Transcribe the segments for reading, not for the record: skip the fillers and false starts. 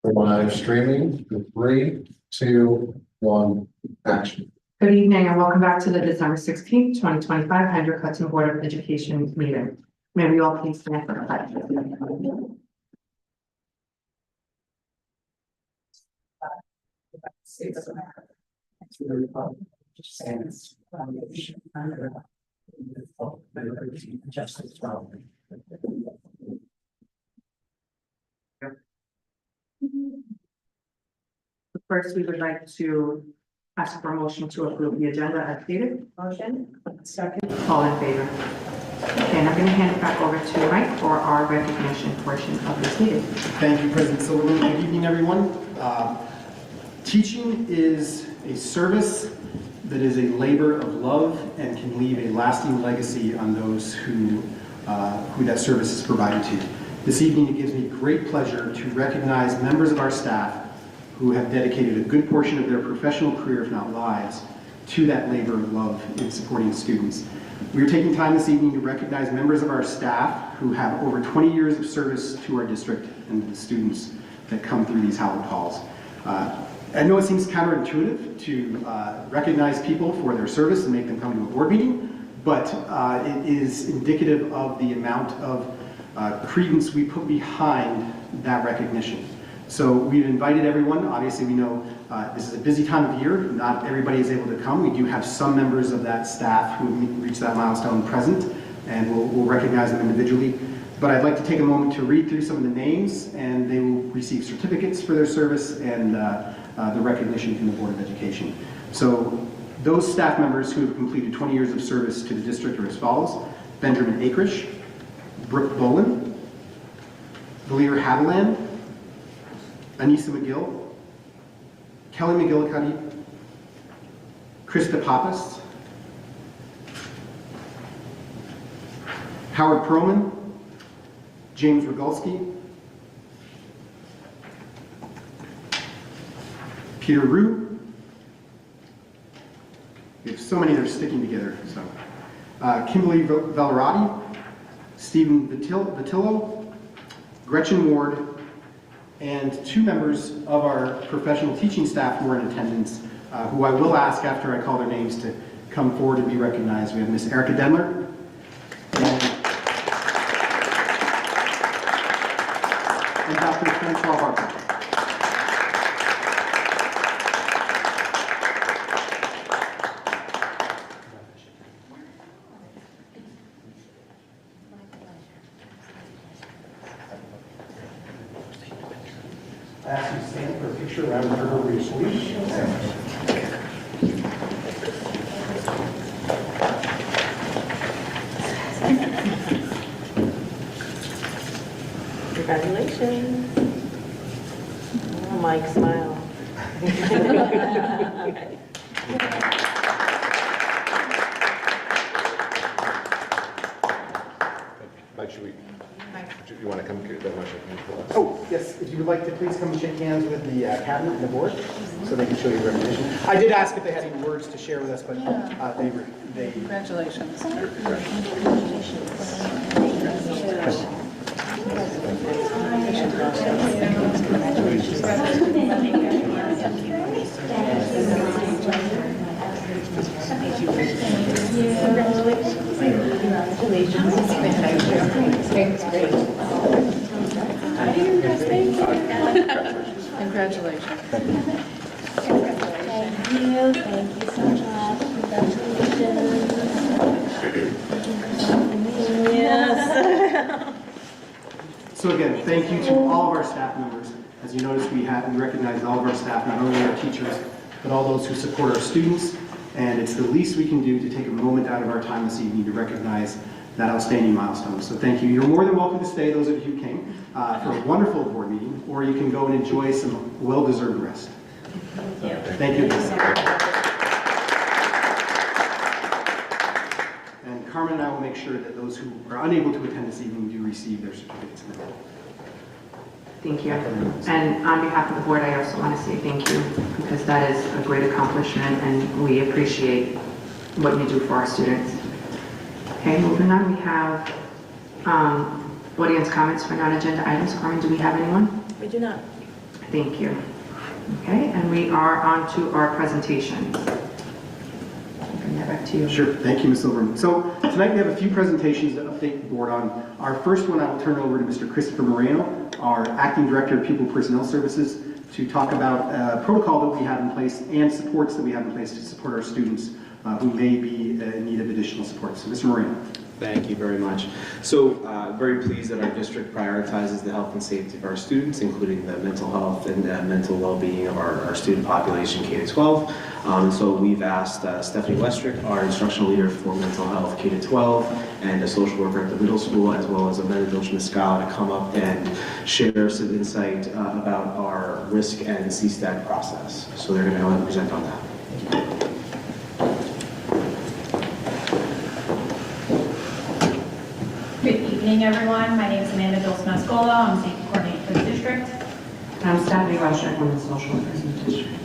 Live streaming, 3, 2, 1, action. Good evening and welcome back to the December 16th, 2025 Hendrick Hudson Board of Education meeting. May we all please stand for the pledge. States of America, to the republic which stands one nation under God, indivisible, with liberty and justice for all. First, we would like to ask for a motion to approve the agenda as stated. Motion. Second. All in favor? Okay, and I'm going to hand it back over to Mike for our recognition portion of this meeting. Thank you, President Silverman. Good evening, everyone. Teaching is a service that is a labor of love and can leave a lasting legacy on those who that service is provided to. This evening, it gives me great pleasure to recognize members of our staff who have dedicated a good portion of their professional career, if not lives, to that labor of love in supporting students. We are taking time this evening to recognize members of our staff who have over 20 years of service to our district and the students that come through these hallowed halls. I know it seems counterintuitive to recognize people for their service and make them come to a board meeting, but it is indicative of the amount of credence we put behind that recognition. So we've invited everyone. Obviously, we know this is a busy time of year. Not everybody is able to come. We do have some members of that staff who have reached that milestone present, and we'll recognize them individually. But I'd like to take a moment to read through some of the names, and they will receive certificates for their service and the recognition from the Board of Education. So those staff members who have completed 20 years of service to the district are as follows: Benjamin Akrish, Brooke Bolin, Valir Haviland, Anissa McGill, Kelly McGillicuddy, Krista Pappas, Howard Perlman, James Rogalski, Peter Rue. We have so many that are sticking together. So, Kimberly Valerati, Stephen Vitillo, Gretchen Ward, and 2 members of our professional teaching staff who are in attendance, who I will ask after I call their names to come forward and be recognized. We have Miss Erica Denler and Dr. Francois Barker. I ask you to stand for a picture around her briefly. Congratulations. Oh, Mike, smile. Mike, do you want to come get that much? Oh, yes, if you would like to please come and shake hands with the cabinet and the board so they can show you recognition. I did ask if they had any words to share with us, but they Congratulations. Congratulations. Thank you so much. Congratulations. Yes. So again, thank you to all of our staff members. As you notice, we recognize all of our staff, not only our teachers, but all those who support our students. And it's the least we can do to take a moment out of our time this evening to recognize that outstanding milestone. So thank you. You're more than welcome to stay, those of you who came, for a wonderful board meeting, or you can go and enjoy some well-deserved rest. Thank you. And Carmen and I will make sure that those who are unable to attend this evening do receive their certificates in the mail. Thank you. And on behalf of the board, I also want to say thank you, because that is a great accomplishment and we appreciate what you do for our students. Okay, moving on, we have audience comments for non-agenda items. Carmen, do we have anyone? We do not. Thank you. Okay, and we are on to our presentations. I'll bring that back to you. Sure, thank you, Ms. Silverman. So tonight we have a few presentations to update the board on. Our first one, I will turn over to Mr. Christopher Moreno, our Acting Director of Pupil Personnel Services, to talk about protocol that we have in place and supports that we have in place to support our students who may be in need of additional support. So, Mr. Moreno. Thank you very much. So, very pleased that our district prioritizes the health and safety of our students, including the mental health and mental well-being of our student population K-12. So we've asked Stephanie Westrick, our instructional leader for mental health K-12, and a social worker at the middle school, as well as Amanda Dolch-Miscala, to come up and share some insight about our risk and CSTAG process. So they're going to go ahead and present on that. Good evening, everyone. My name is Amanda Dolce-Mascola. I'm safety coordinator for the district. I'm Stephanie Westrick, one of the social workers in the district.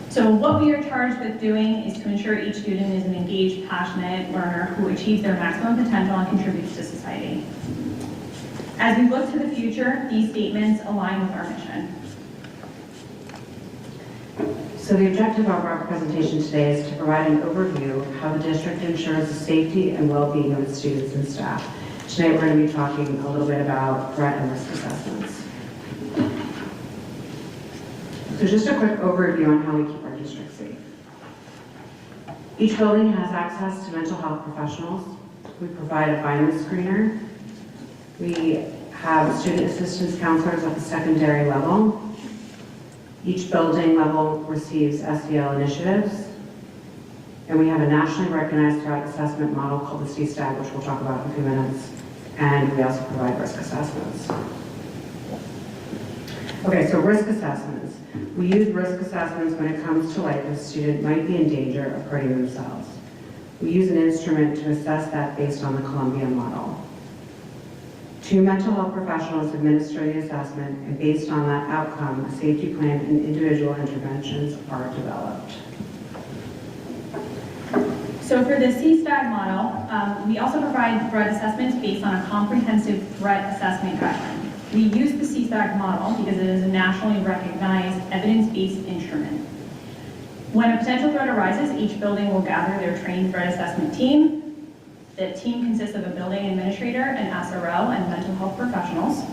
So what we are charged with doing is to ensure each student is an engaged, passionate learner who achieves their maximum potential and contributes to society. As we look to the future, these statements align with our mission. So the objective of our presentation today is to provide an overview of how the district ensures the safety and well-being of its students and staff. Tonight we're going to be talking a little bit about threat and risk assessments. So just a quick overview on how we keep our district safe. Each building has access to mental health professionals. We provide a violence screener. We have student assistance counselors at the secondary level. Each building level receives SEL initiatives. And we have a nationally recognized threat assessment model called the CSTAG, which we'll talk about in a few minutes. And we also provide risk assessments. Okay, so risk assessments. We use risk assessments when it comes to life a student might be in danger of hurting themselves. We use an instrument to assess that based on the Columbia model. 2 mental health professionals administer the assessment, and based on that outcome, a safety plan and individual interventions are developed. So for the CSTAG model, we also provide threat assessments based on a comprehensive threat assessment guideline. We use the CSTAG model because it is a nationally recognized evidence-based instrument. When a potential threat arises, each building will gather their trained threat assessment team. The team consists of a building administrator, an SRO, and mental health professionals.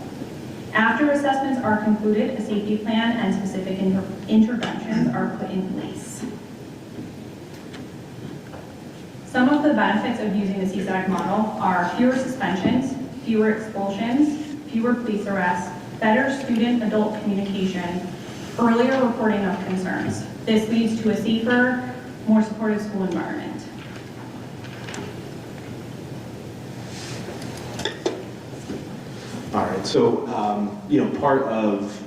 After assessments are concluded, a safety plan and specific interventions are put in place. Some of the benefits of using the CSAG model are fewer suspensions, fewer expulsions, fewer police arrests, better student-adult communication, earlier reporting of concerns. This leads to a safer, more supportive school environment. All right, so, part of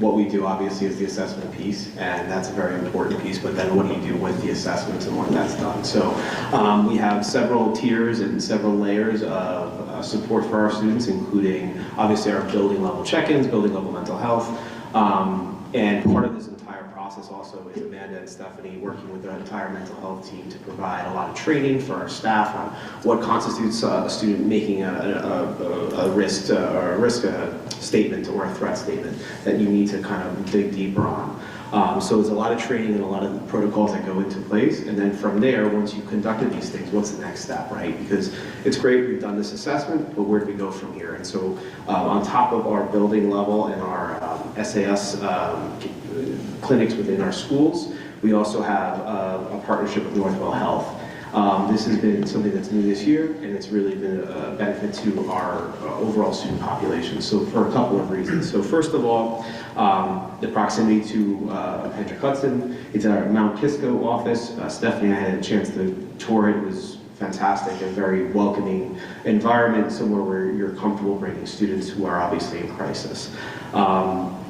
what we do obviously is the assessment piece, and that's a very important piece, but then what do you do with the assessments and when that's done? So we have several tiers and several layers of support for our students, including obviously our building level check-ins, building level mental health, and part of this entire process also is Amanda and Stephanie working with the entire mental health team to provide a lot of training for our staff on what constitutes a student making a risk statement or a threat statement that you need to kind of dig deeper on. So there's a lot of training and a lot of protocols that go into place, and then from there, once you've conducted these things, what's the next step, right? Because it's great, we've done this assessment, but where do we go from here? And so on top of our building level and our SAS clinics within our schools, we also have a partnership with Northwell Health. This has been something that's new this year, and it's really been a benefit to our overall student population. So for a couple of reasons. So first of all, the proximity to Hendrick Hudson. It's at our Mount Kisco office. Stephanie and I had a chance to tour it. It was fantastic, a very welcoming environment, somewhere where you're comfortable bringing students who are obviously in crisis.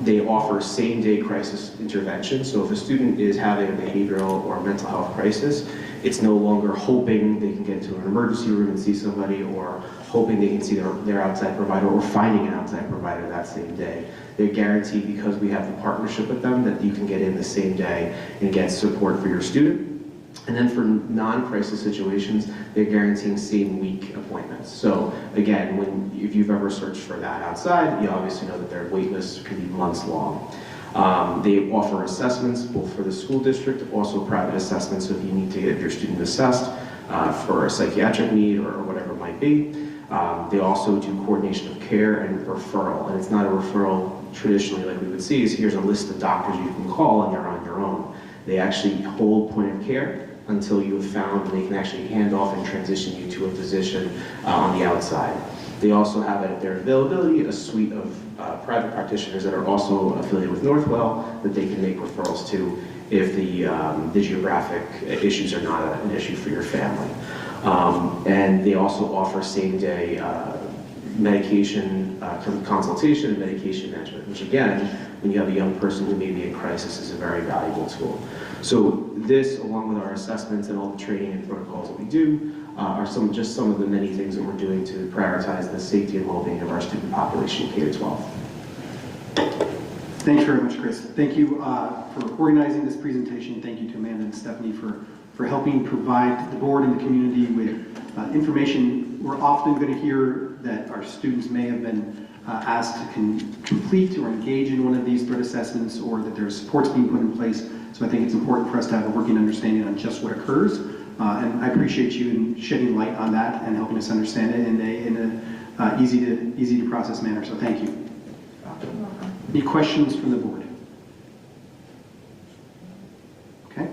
They offer same-day crisis intervention. So if a student is having a behavioral or mental health crisis, it's no longer hoping they can get to an emergency room and see somebody, or hoping they can see their outside provider, or finding an outside provider that same day. They're guaranteed, because we have the partnership with them, that you can get in the same day and get support for your student. And then for non-crisis situations, they're guaranteeing same-week appointments. So again, if you've ever searched for that outside, you obviously know that their wait lists can be months long. They offer assessments both for the school district, also private assessments if you need to get your student assessed for a psychiatric need or whatever it might be. They also do coordination of care and referral, and it's not a referral traditionally like we would see is here's a list of doctors you can call and you're on your own. They actually hold point of care until you have found they can actually hand off and transition you to a physician on the outside. They also have at their availability a suite of private practitioners that are also affiliated with Northwell that they can make referrals to if the geographic issues are not an issue for your family. And they also offer same-day medication consultation and medication management, which again, when you have a young person who may be in crisis, is a very valuable tool. So this, along with our assessments and all the training and protocols that we do, are just some of the many things that we're doing to prioritize the safety and well-being of our student population K-12. Thanks very much, Chris. Thank you for organizing this presentation. Thank you to Amanda and Stephanie for helping provide the board and the community with information. We're often going to hear that our students may have been asked to complete or engage in one of these threat assessments, or that there's supports being put in place. So I think it's important for us to have a working understanding on just what occurs. And I appreciate you in shedding light on that and helping us understand it in a easy to process manner. So thank you. Any questions from the board? Okay.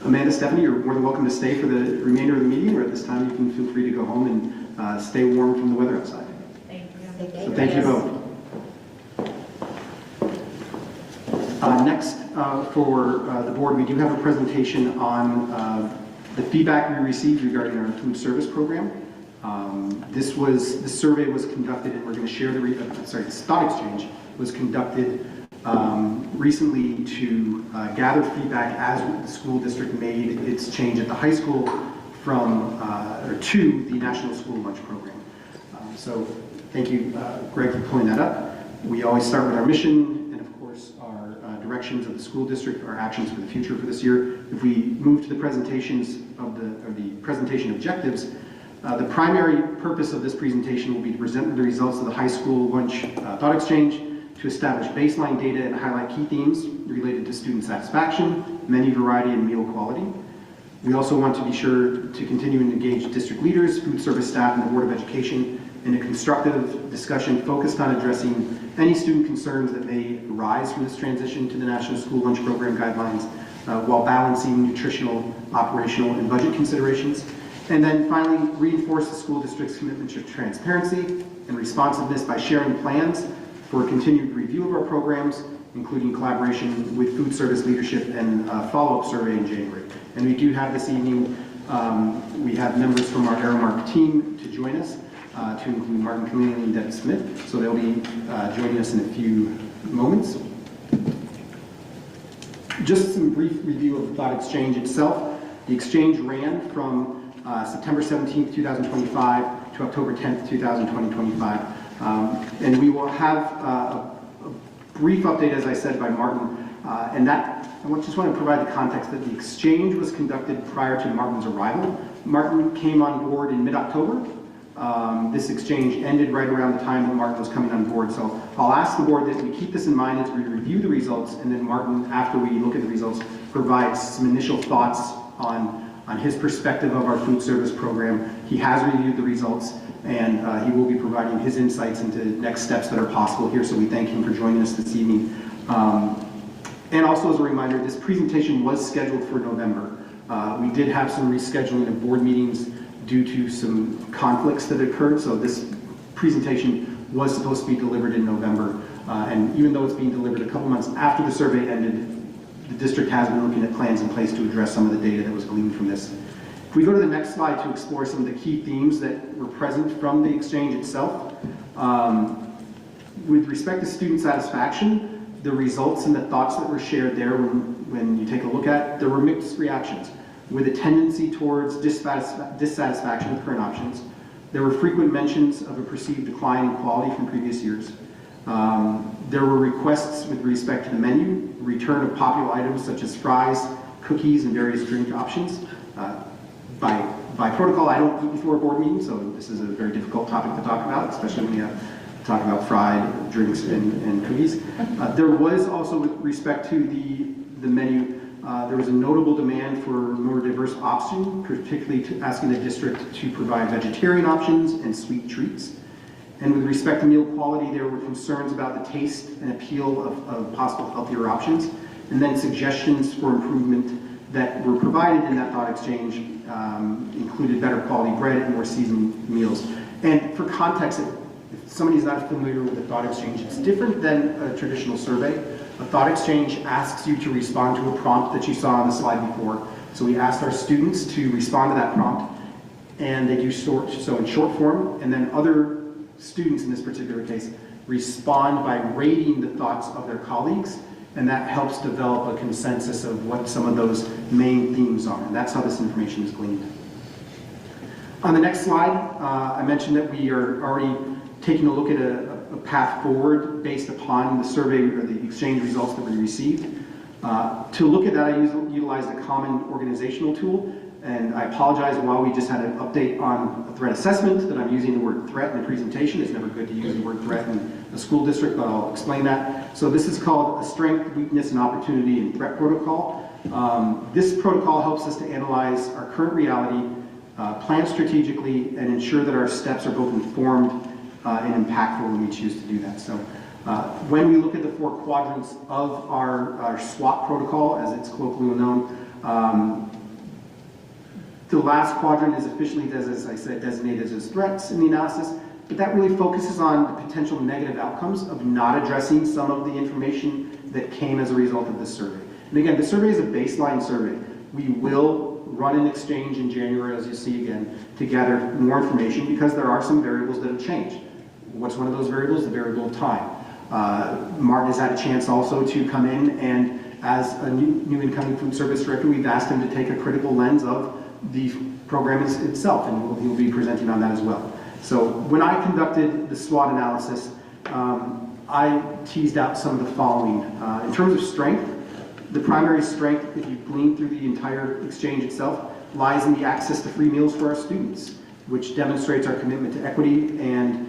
Amanda, Stephanie, you're more than welcome to stay for the remainder of the meeting, or at this time you can feel free to go home and stay warm from the weather outside. Thank you. So thank you both. Next, for the board, we do have a presentation on the feedback we received regarding our food service program. This survey was conducted, and we're going to share this thought exchange was conducted recently to gather feedback as the school district made its change at the high school to the National School Lunch Program. So thank you, Greg, for pulling that up. We always start with our mission and, of course, our directions of the school district, our actions for the future for this year. If we move to the presentations of the presentation objectives, the primary purpose of this presentation will be to present the results of the high school lunch thought exchange, to establish baseline data and highlight key themes related to student satisfaction, menu variety, and meal quality. We also want to be sure to continue to engage district leaders, food service staff, and the Board of Education in a constructive discussion focused on addressing any student concerns that may arise from this transition to the National School Lunch Program guidelines, while balancing nutritional, operational, and budget considerations. And then finally, reinforce the school district's commitment to transparency and responsiveness by sharing plans for a continued review of our programs, including collaboration with food service leadership and follow-up survey in January. And we do have this evening, we have members from our Aramark team to join us, to include Martin Kalini and Debbie Smith. So they'll be joining us in a few moments. Just some brief review of the thought exchange itself. The exchange ran from September 17th, 2025 to October 10th, 2025. And we will have a brief update, as I said, by Martin. And that, I just want to provide the context that the exchange was conducted prior to Martin's arrival. Martin came on board in mid-October. This exchange ended right around the time that Martin was coming on board. So I'll ask the board that we keep this in mind as we review the results, and then Martin, after we look at the results, provides some initial thoughts on his perspective of our food service program. He has reviewed the results, and he will be providing his insights into next steps that are possible here. So we thank him for joining us this evening. And also as a reminder, this presentation was scheduled for November. We did have some rescheduling of board meetings due to some conflicts that occurred. So this presentation was supposed to be delivered in November. And even though it's being delivered a couple months after the survey ended, the district has been looking at plans in place to address some of the data that was gleaned from this. If we go to the next slide to explore some of the key themes that were present from the exchange itself, with respect to student satisfaction, the results and the thoughts that were shared there, when you take a look at, there were mixed reactions, with a tendency towards dissatisfaction with current options. There were frequent mentions of a perceived decline in quality from previous years. There were requests with respect to the menu, return of popular items such as fries, cookies and various drink options. By protocol, I don't eat before a board meeting, so this is a very difficult topic to talk about, especially when you talk about fried drinks and cookies. There was also, with respect to the menu, there was a notable demand for more diverse options, particularly asking the district to provide vegetarian options and sweet treats. And with respect to meal quality, there were concerns about the taste and appeal of possible healthier options, and then suggestions for improvement that were provided in that thought exchange included better quality bread and more seasoned meals. And for context, if somebody's not familiar with the thought exchange, it's different than a traditional survey. A thought exchange asks you to respond to a prompt that you saw on the slide before. So we asked our students to respond to that prompt, and they do so in short form, and then other students in this particular case respond by rating the thoughts of their colleagues, and that helps develop a consensus of what some of those main themes are, and that's how this information is gleaned. On the next slide, I mentioned that we are already taking a look at a path forward based upon the survey or the exchange results that we received. To look at that, I utilized a common organizational tool, and I apologize while we just had an update on a threat assessment that I'm using the word threat in the presentation. It's never good to use the word threat in a school district, but I'll explain that. So this is called a strength, weakness, and opportunity and threat protocol. This protocol helps us to analyze our current reality, plan strategically, and ensure that our steps are both informed and impactful when we choose to do that. So when we look at the 4 quadrants of our SWOT protocol, as it's colloquially known, the last quadrant is officially, as I said, designated as threats in the analysis, but that really focuses on the potential negative outcomes of not addressing some of the information that came as a result of this survey. And again, the survey is a baseline survey. We will run an exchange in January, as you see again, to gather more information because there are some variables that have changed. What's one of those variables? The variable of time. Martin has had a chance also to come in, and as a new incoming food service director, we've asked him to take a critical lens of the program itself, and he will be presenting on that as well. So when I conducted the SWOT analysis, I teased out some of the following. In terms of strength, the primary strength, if you glean through the entire exchange itself, lies in the access to free meals for our students, which demonstrates our commitment to equity, and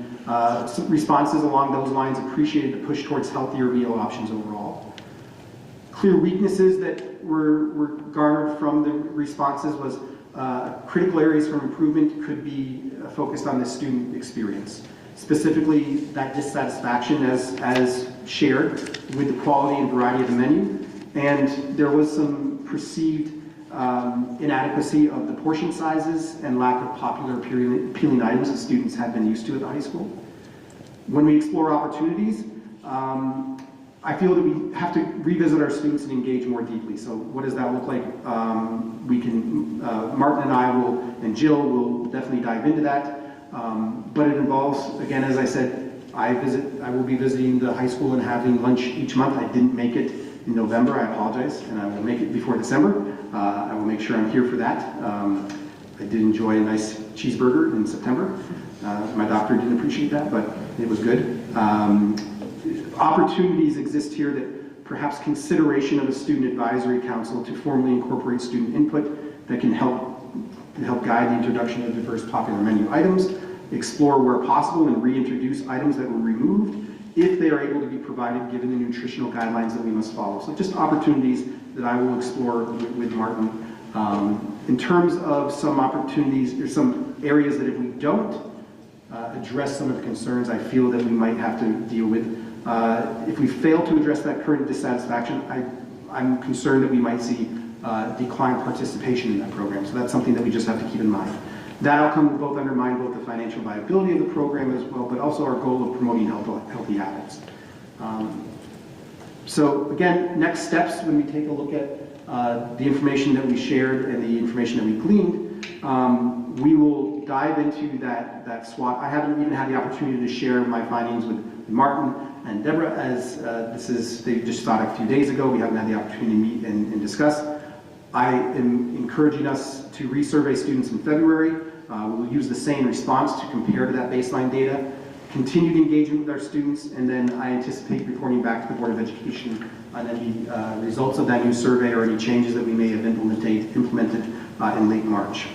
some responses along those lines appreciated the push towards healthier meal options overall. Clear weaknesses that were garnered from the responses was critical areas for improvement could be focused on the student experience. Specifically, that dissatisfaction as shared with the quality and variety of the menu. And there was some perceived inadequacy of the portion sizes and lack of popular appealing items that students had been used to at the high school. When we explore opportunities, I feel that we have to revisit our students and engage more deeply. So what does that look like? Martin and I will, and Jill will definitely dive into that. But it involves, again, as I said, I will be visiting the high school and having lunch each month. I didn't make it in November, I apologize, and I will make it before December. I will make sure I'm here for that. I did enjoy a nice cheeseburger in September. My doctor didn't appreciate that, but it was good. Opportunities exist here that perhaps consideration of a student advisory council to formally incorporate student input that can help guide the introduction of diverse popular menu items, explore where possible and reintroduce items that were removed if they are able to be provided given the nutritional guidelines that we must follow. So just opportunities that I will explore with Martin. In terms of some opportunities, there's some areas that if we don't address some of the concerns I feel that we might have to deal with. If we fail to address that current dissatisfaction, I'm concerned that we might see declined participation in that program. So that's something that we just have to keep in mind. That outcome will both undermine both the financial viability of the program as well, but also our goal of promoting healthy habits. So again, next steps when we take a look at the information that we shared and the information that we gleaned, we will dive into that SWOT. I haven't even had the opportunity to share my findings with Martin and Deborah, as they just started a few days ago. We haven't had the opportunity to meet and discuss. I am encouraging us to resurvey students in February. We will use the same response to compare to that baseline data. continued engagement with our students, and then I anticipate reporting back to the Board of Education on any results of that new survey or any changes that we may have implemented in late March.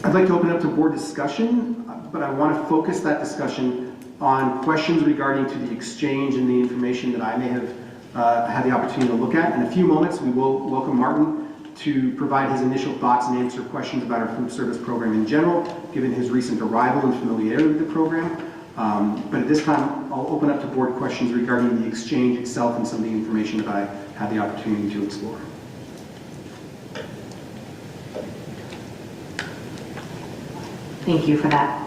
I'd like to open up to board discussion, but I want to focus that discussion on questions regarding to the exchange and the information that I may have had the opportunity to look at. In a few moments, we will welcome Martin to provide his initial thoughts and answer questions about our food service program in general, given his recent arrival and familiarity with the program. But at this time, I'll open up to board questions regarding the exchange itself and some of the information that I had the opportunity to explore. Thank you for that.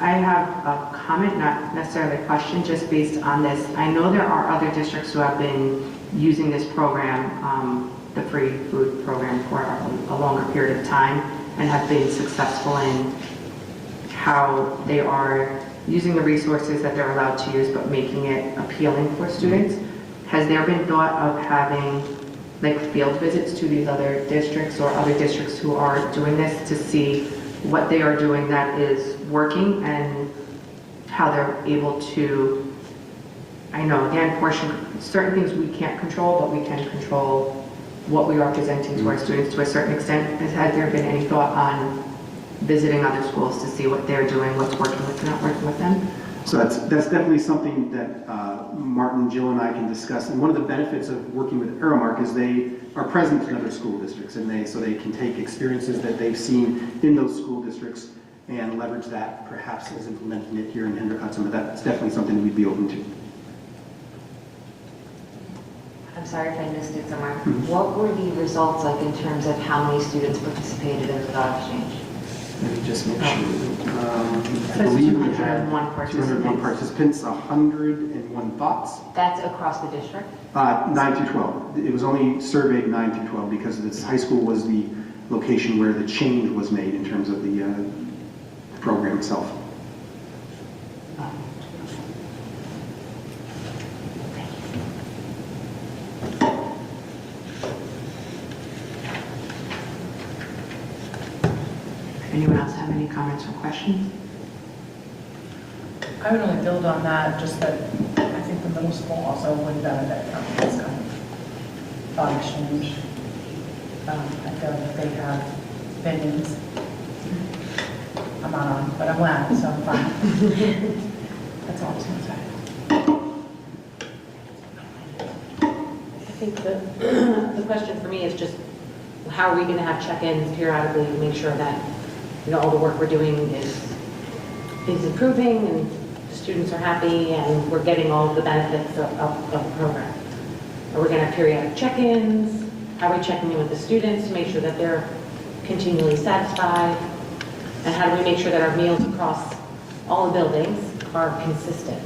I have a comment, not necessarily a question, just based on this. I know there are other districts who have been using this program, the free food program, for a longer period of time and have been successful in how they are using the resources that they're allowed to use, but making it appealing for students. Has there been thought of having like field visits to these other districts or other districts who are doing this to see what they are doing that is working and how they're able to, I know, again, certain things we can't control, but we can control what we are presenting to our students to a certain extent. Has there been any thought on visiting other schools to see what they're doing, what's working, what's not working with them? So that's definitely something that Martin, Jill, and I can discuss. And one of the benefits of working with Aramark is they are present in other school districts, and so they can take experiences that they've seen in those school districts and leverage that perhaps as implementing it here in Hendrick-Hudson. But that's definitely something we'd be open to. I'm sorry if I missed it somewhere. What were the results like in terms of how many students participated in the thought exchange? Let me just make sure. I That's believe we had 201 201 participants, 101 thoughts. That's across the district? 9 through 12. It was only surveyed 9 through 12 because this high school was the location where the change was made in terms of the program itself. Anyone else have any comments or questions? I would only build on that, just that I think the middle school also would benefit from this kind of thought exchange. I feel like they have opinions. I'm not on, but I'm glad, so I'm fine. That's all I was going to say. I think the question for me is just, how are we going to have check-ins periodically to make sure that, you know, all the work we're doing is improving and the students are happy and we're getting all of the benefits of the program? Are we going to have periodic check-ins? How are we checking in with the students to make sure that they're continually satisfied? And how do we make sure that our meals across all the buildings are consistent?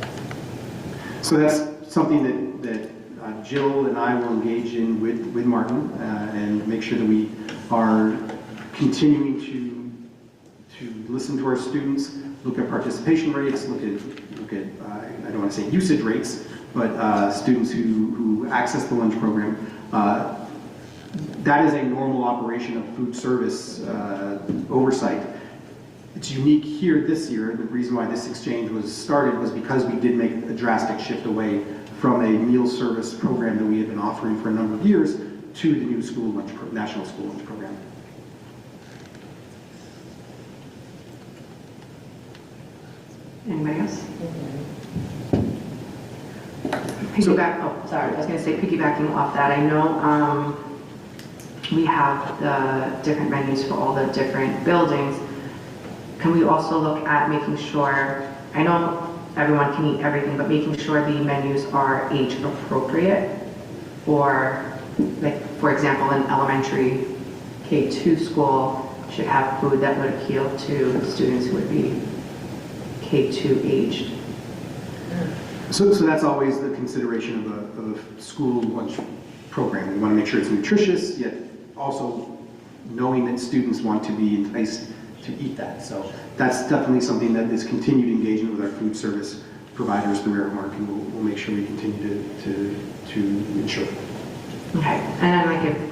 So that's something that Jill and I will engage in with Martin and make sure that we are continuing to listen to our students, look at participation rates, look at I don't want to say usage rates, but students who access the lunch program. That is a normal operation of food service oversight. It's unique here this year. The reason why this exchange was started was because we did make a drastic shift away from a meal service program that we had been offering for a number of years to the new school lunch national school lunch program. Anybody else? I was going to say, piggybacking off that, I know we have the different menus for all the different buildings. Can we also look at making sure, I know everyone can eat everything, but making sure the menus are age appropriate? Or, like, for example, an elementary K2 school should have food that would appeal to students who would be K2 aged. So that's always the consideration of a school lunch program. We want to make sure it's nutritious, yet also knowing that students want to be enticed to eat that. So that's definitely something that is continued engagement with our food service providers through Aramark, and we'll make sure we continue to ensure. Okay, and then like if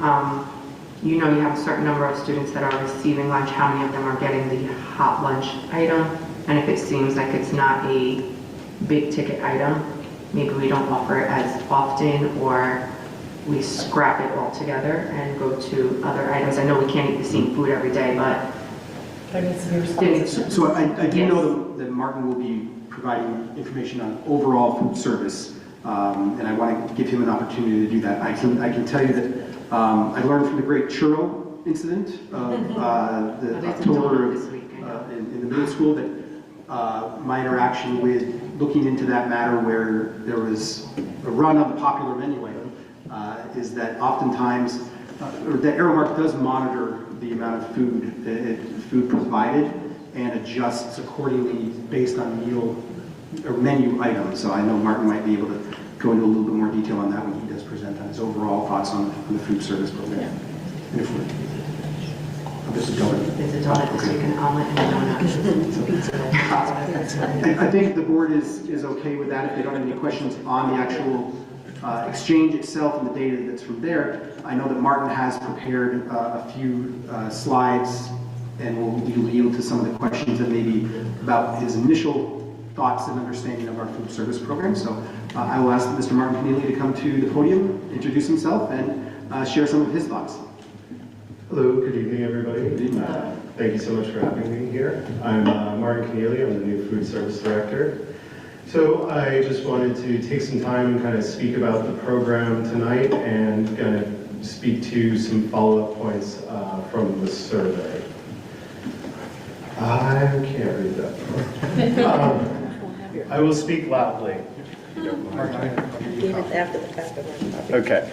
you know you have a certain number of students that are receiving lunch, how many of them are getting the hot lunch item? And if it seems like it's not a big ticket item, maybe we don't offer it as often, or we scrap it altogether and go to other items. I know we can't eat the same food every day, but There needs to be responsiveness. So I do Yes. know that Martin will be providing information on overall food service, and I want to give him an opportunity to do that. I can tell you that I learned from the great churro incident of the There's a October donut this week, I know. in the middle school, that my interaction with looking into that matter where there was a run on the popular menu item is that oftentimes, or that Aramark does monitor the amount of food provided and adjusts accordingly based on meal or menu items. So I know Martin might be able to go into a little bit more detail on that when he does present on his overall thoughts on the food service program. And if we're, there's a donut. there's a donut this week, an omelet and a donut. I think the board is okay with that. If they don't have any questions on the actual exchange itself and the data that's from there, I know that Martin has prepared a few slides and will yield to some of the questions and maybe about his initial thoughts and understanding of our food service program. So I will ask Mr. Martin Keneally to come to the podium, introduce himself, and share some of his thoughts. Hello, good evening, everybody. Good evening. Thank you so much for having me here. I'm Martin Keneally, I'm the new food service director. So I just wanted to take some time and kind of speak about the program tonight and kind of speak to some follow-up points from the survey. I can't read that part. I will speak loudly. Okay.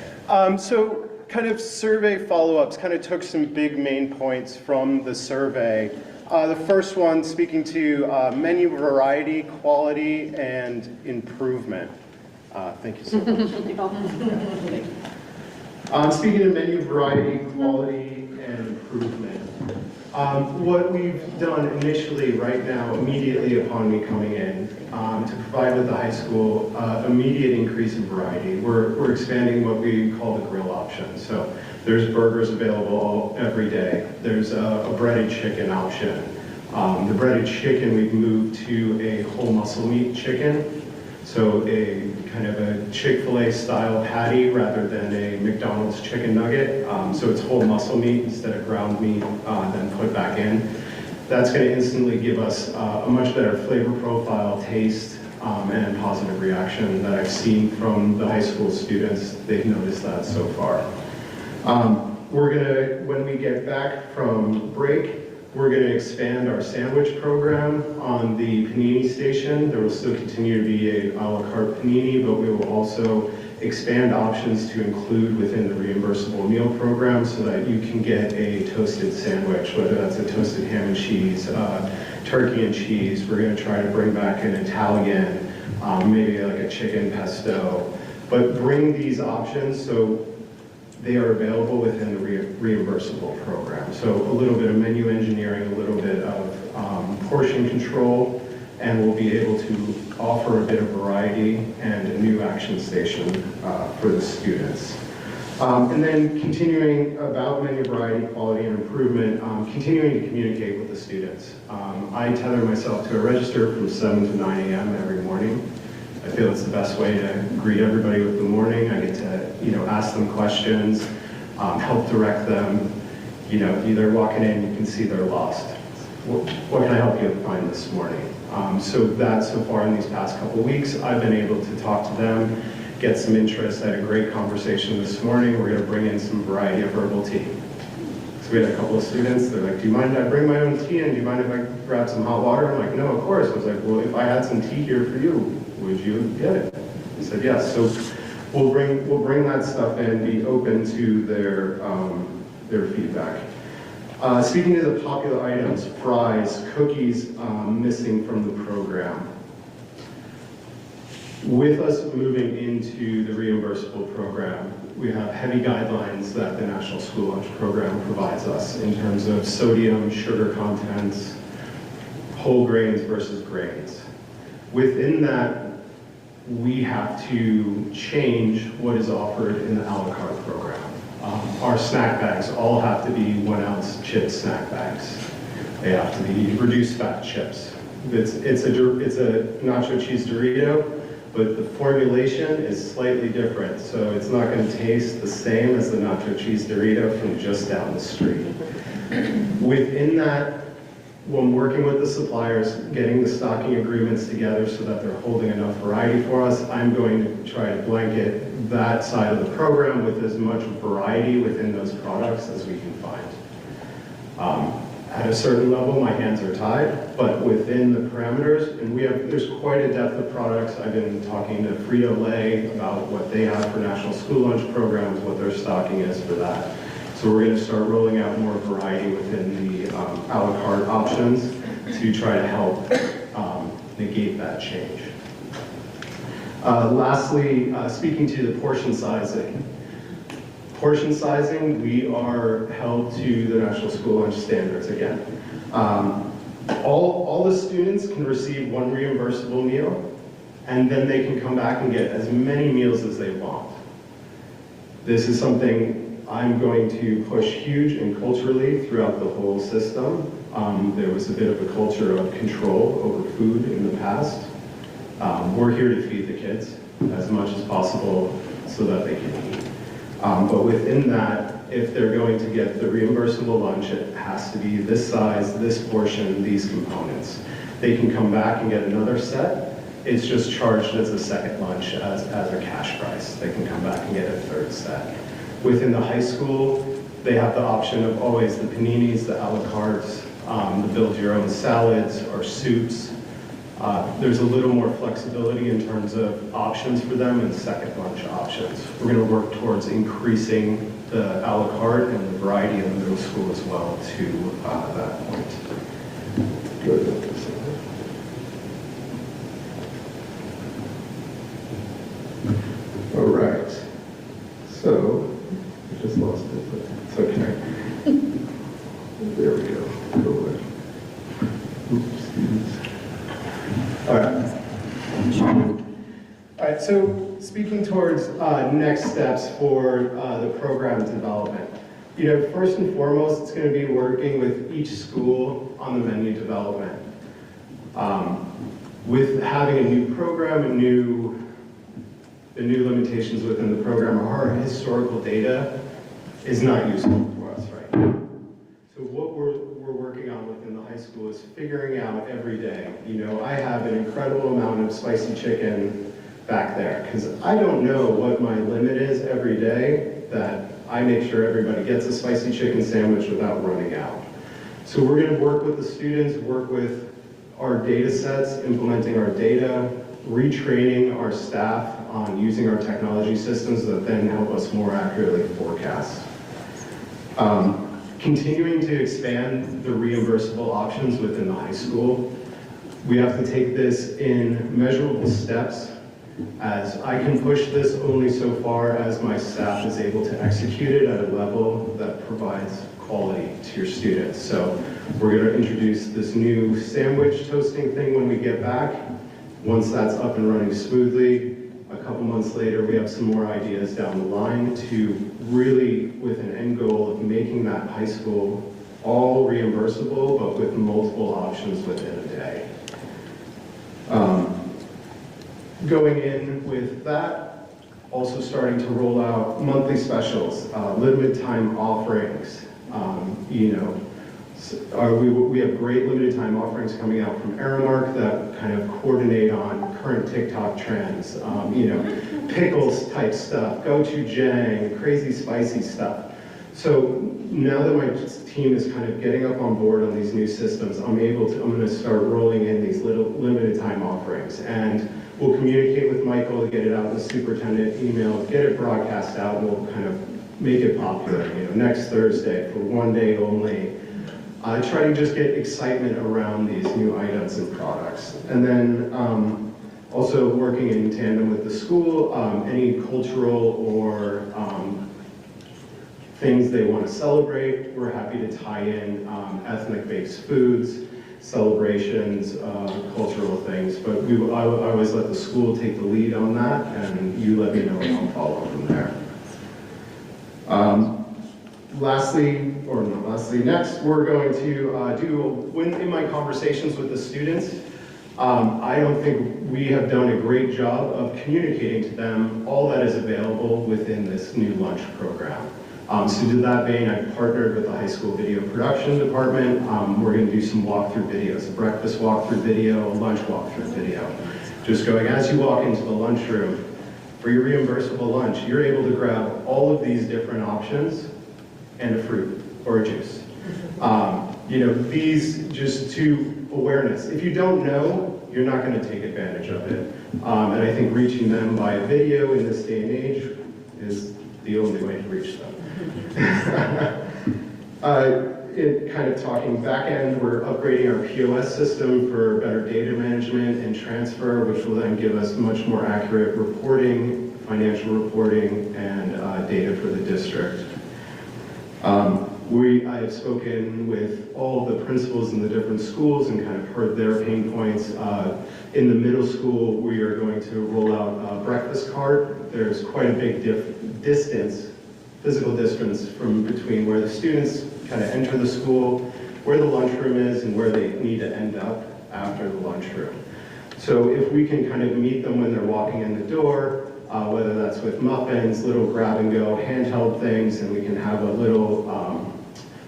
So kind of survey follow-ups, kind of took some big main points from the survey. The first one speaking to menu variety, quality, and improvement. Thank you so much. Speaking of menu variety, quality, and improvement. What we've done initially right now, immediately upon me coming in, to provide with the high school immediate increase in variety, we're expanding what we call the grill option. So there's burgers available every day. There's a breaded chicken option. The breaded chicken we've moved to a whole muscle meat chicken. So a kind of a Chick-fil-A style patty rather than a McDonald's chicken nugget. So it's whole muscle meat instead of ground meat, then put back in. That's going to instantly give us a much better flavor profile, taste, and positive reaction that I've seen from the high school students. They've noticed that so far. We're going to, when we get back from break, we're going to expand our sandwich program on the panini station. There will still continue to be a la carte panini, but we will also expand options to include within the reimbursable meal program so that you can get a toasted sandwich, whether that's a toasted ham and cheese, turkey and cheese. We're going to try to bring back an Italian, maybe like a chicken pesto, but bring these options so they are available within the reimbursable program. So a little bit of menu engineering, a little bit of portion control, and we'll be able to offer a bit of variety and a new action station for the students. And then continuing about menu variety, quality, and improvement, continuing to communicate with the students. I tether myself to a register from 7 to 9 a.m. every morning. I feel it's the best way to greet everybody with the morning. I get to, ask them questions, help direct them. They're walking in, you can see they're lost. What can I help you find this morning? So that so far in these past couple weeks, I've been able to talk to them, get some interest. I had a great conversation this morning. We're going to bring in some variety of herbal tea. So we had a couple of students, they're like, do you mind if I bring my own tea in? Do you mind if I grab some hot water? I'm like, no, of course. I was like, well, if I had some tea here for you, would you get it? He said, yes. So we'll bring that stuff in, be open to their feedback. Speaking of the popular items, fries, cookies missing from the program. With us moving into the reimbursable program, we have heavy guidelines that the National School Lunch Program provides us in terms of sodium, sugar contents, whole grains versus grains. Within that, we have to change what is offered in the a la carte program. Our snack bags all have to be 1 ounce chip snack bags. They have to be reduced fat chips. It's a nacho cheese Dorito, but the formulation is slightly different, so it's not going to taste the same as the nacho cheese Dorito from just down the street. Within that, when working with the suppliers, getting the stocking agreements together so that they're holding enough variety for us, I'm going to try to blanket that side of the program with as much variety within those products as we can find. At a certain level, my hands are tied, but within the parameters, and there's quite a depth of products. I've been talking to Frito-Lay about what they have for national school lunch programs, what their stocking is for that. So we're going to start rolling out more variety within the a la carte options to try to help negate that change. Lastly, speaking to the portion sizing. Portion sizing, we are held to the National School Lunch Standards again. All the students can receive 1 reimbursable meal, and then they can come back and get as many meals as they want. This is something I'm going to push huge and culturally throughout the whole system. There was a bit of a culture of control over food in the past. We're here to feed the kids as much as possible so that they can eat. But within that, if they're going to get the reimbursable lunch, it has to be this size, this portion, these components. They can come back and get another set. It's just charged as a second lunch as a cash price. They can come back and get a third set. Within the high school, they have the option of always the paninis, the a la cartes, the build your own salads or soups. There's a little more flexibility in terms of options for them and second lunch options. We're going to work towards increasing the a la carte and the variety in the middle school as well to that point. Good. All right. So, I just lost it, but it's okay. There we go. Go away. Oops. All right, so speaking towards next steps for the program development. First and foremost, it's going to be working with each school on the menu development. With having a new program and the new limitations within the program, our historical data is not useful for us right now. So what we're working on within the high school is figuring out every day. I have an incredible amount of spicy chicken back there because I don't know what my limit is every day that I make sure everybody gets a spicy chicken sandwich without running out. So we're going to work with the students, work with our data sets, implementing our data, retraining our staff on using our technology systems that then help us more accurately forecast. Continuing to expand the reimbursable options within the high school. We have to take this in measurable steps, as I can push this only so far as my staff is able to execute it at a level that provides quality to your students. So we're going to introduce this new sandwich toasting thing when we get back. Once that's up and running smoothly, a couple months later, we have some more ideas down the line to really, with an end goal of making that high school all reimbursable, but with multiple options within a day. Going in with that, also starting to roll out monthly specials, limited time offerings. We have great limited time offerings coming out from Aramark that kind of coordinate on current TikTok trends, pickles type stuff, gochujang, crazy spicy stuff. So now that my team is kind of getting up on board on these new systems, I'm going to start rolling in these little limited time offerings, and we'll communicate with Michael to get it out in the superintendent email, get it broadcast out, and we'll kind of make it popular. Next Thursday for 1 day only. Try to just get excitement around these new items and products. And then also working in tandem with the school, any cultural or things they want to celebrate, we're happy to tie in ethnic-based foods, celebrations, cultural things. But I always let the school take the lead on that, and you let me know and I'll follow from there. Lastly, or not lastly, next, we're going to in my conversations with the students, I don't think we have done a great job of communicating to them all that is available within this new lunch program. So to that vein, I've partnered with the high school video production department. We're going to do some walkthrough videos, a breakfast walkthrough video, a lunch walkthrough video. Just going, as you walk into the lunchroom, for your reimbursable lunch, you're able to grab all of these different options and a fruit or a juice. You know, these just to awareness. If you don't know, you're not going to take advantage of it. And I think reaching them by video in this day and age is the only way to reach them. Kind of talking back end, we're upgrading our POS system for better data management and transfer, which will then give us much more accurate reporting, financial reporting, and data for the district. I have spoken with all of the principals in the different schools and kind of heard their pain points. In the middle school, we are going to roll out a breakfast cart. There's quite a big physical distance from between where the students kind of enter the school, where the lunchroom is, and where they need to end up after the lunchroom. So if we can kind of meet them when they're walking in the door, whether that's with muffins, little grab-and-go handheld things, and we can have a little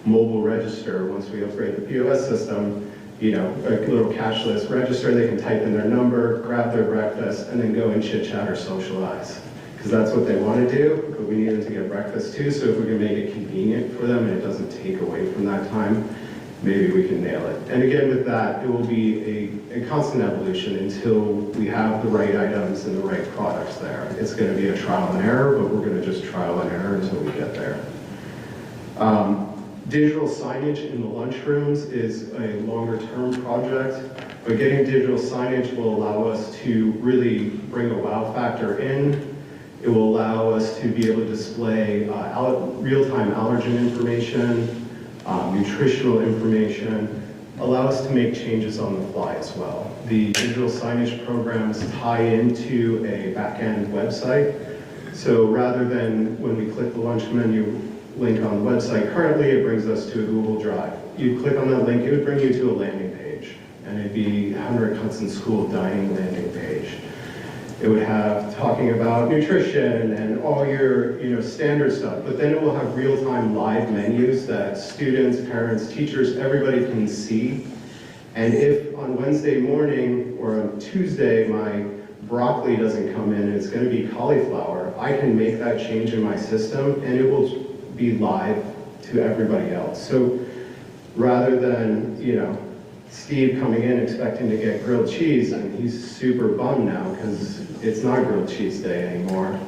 mobile register once we upgrade the POS system, you know, a little cashless register, they can type in their number, grab their breakfast, and then go and chit-chat or socialize. Because that's what they want to do, but we need them to get breakfast too, so if we can make it convenient for them and it doesn't take away from that time, maybe we can nail it. And again, with that, it will be a constant evolution until we have the right items and the right products there. It's going to be a trial and error, but we're going to just trial and error until we get there. Digital signage in the lunchrooms is a longer-term project, but getting digital signage will allow us to really bring a wow factor in. It will allow us to be able to display real-time allergen information, nutritional information, allow us to make changes on the fly as well. The digital signage programs tie into a back-end website. So rather than when we click the lunch menu link on the website, currently it brings us to a Google Drive. You click on that link, it would bring you to a landing page, and it'd be Henrik Hudson School dining landing page. It would have talking about nutrition and all your standard stuff, but then it will have real-time live menus that students, parents, teachers, everybody can see. And if on Wednesday morning or on Tuesday my broccoli doesn't come in and it's going to be cauliflower, I can make that change in my system and it will be live to everybody else. So rather than, Steve coming in expecting to get grilled cheese, and he's super bummed now because it's not grilled cheese day anymore,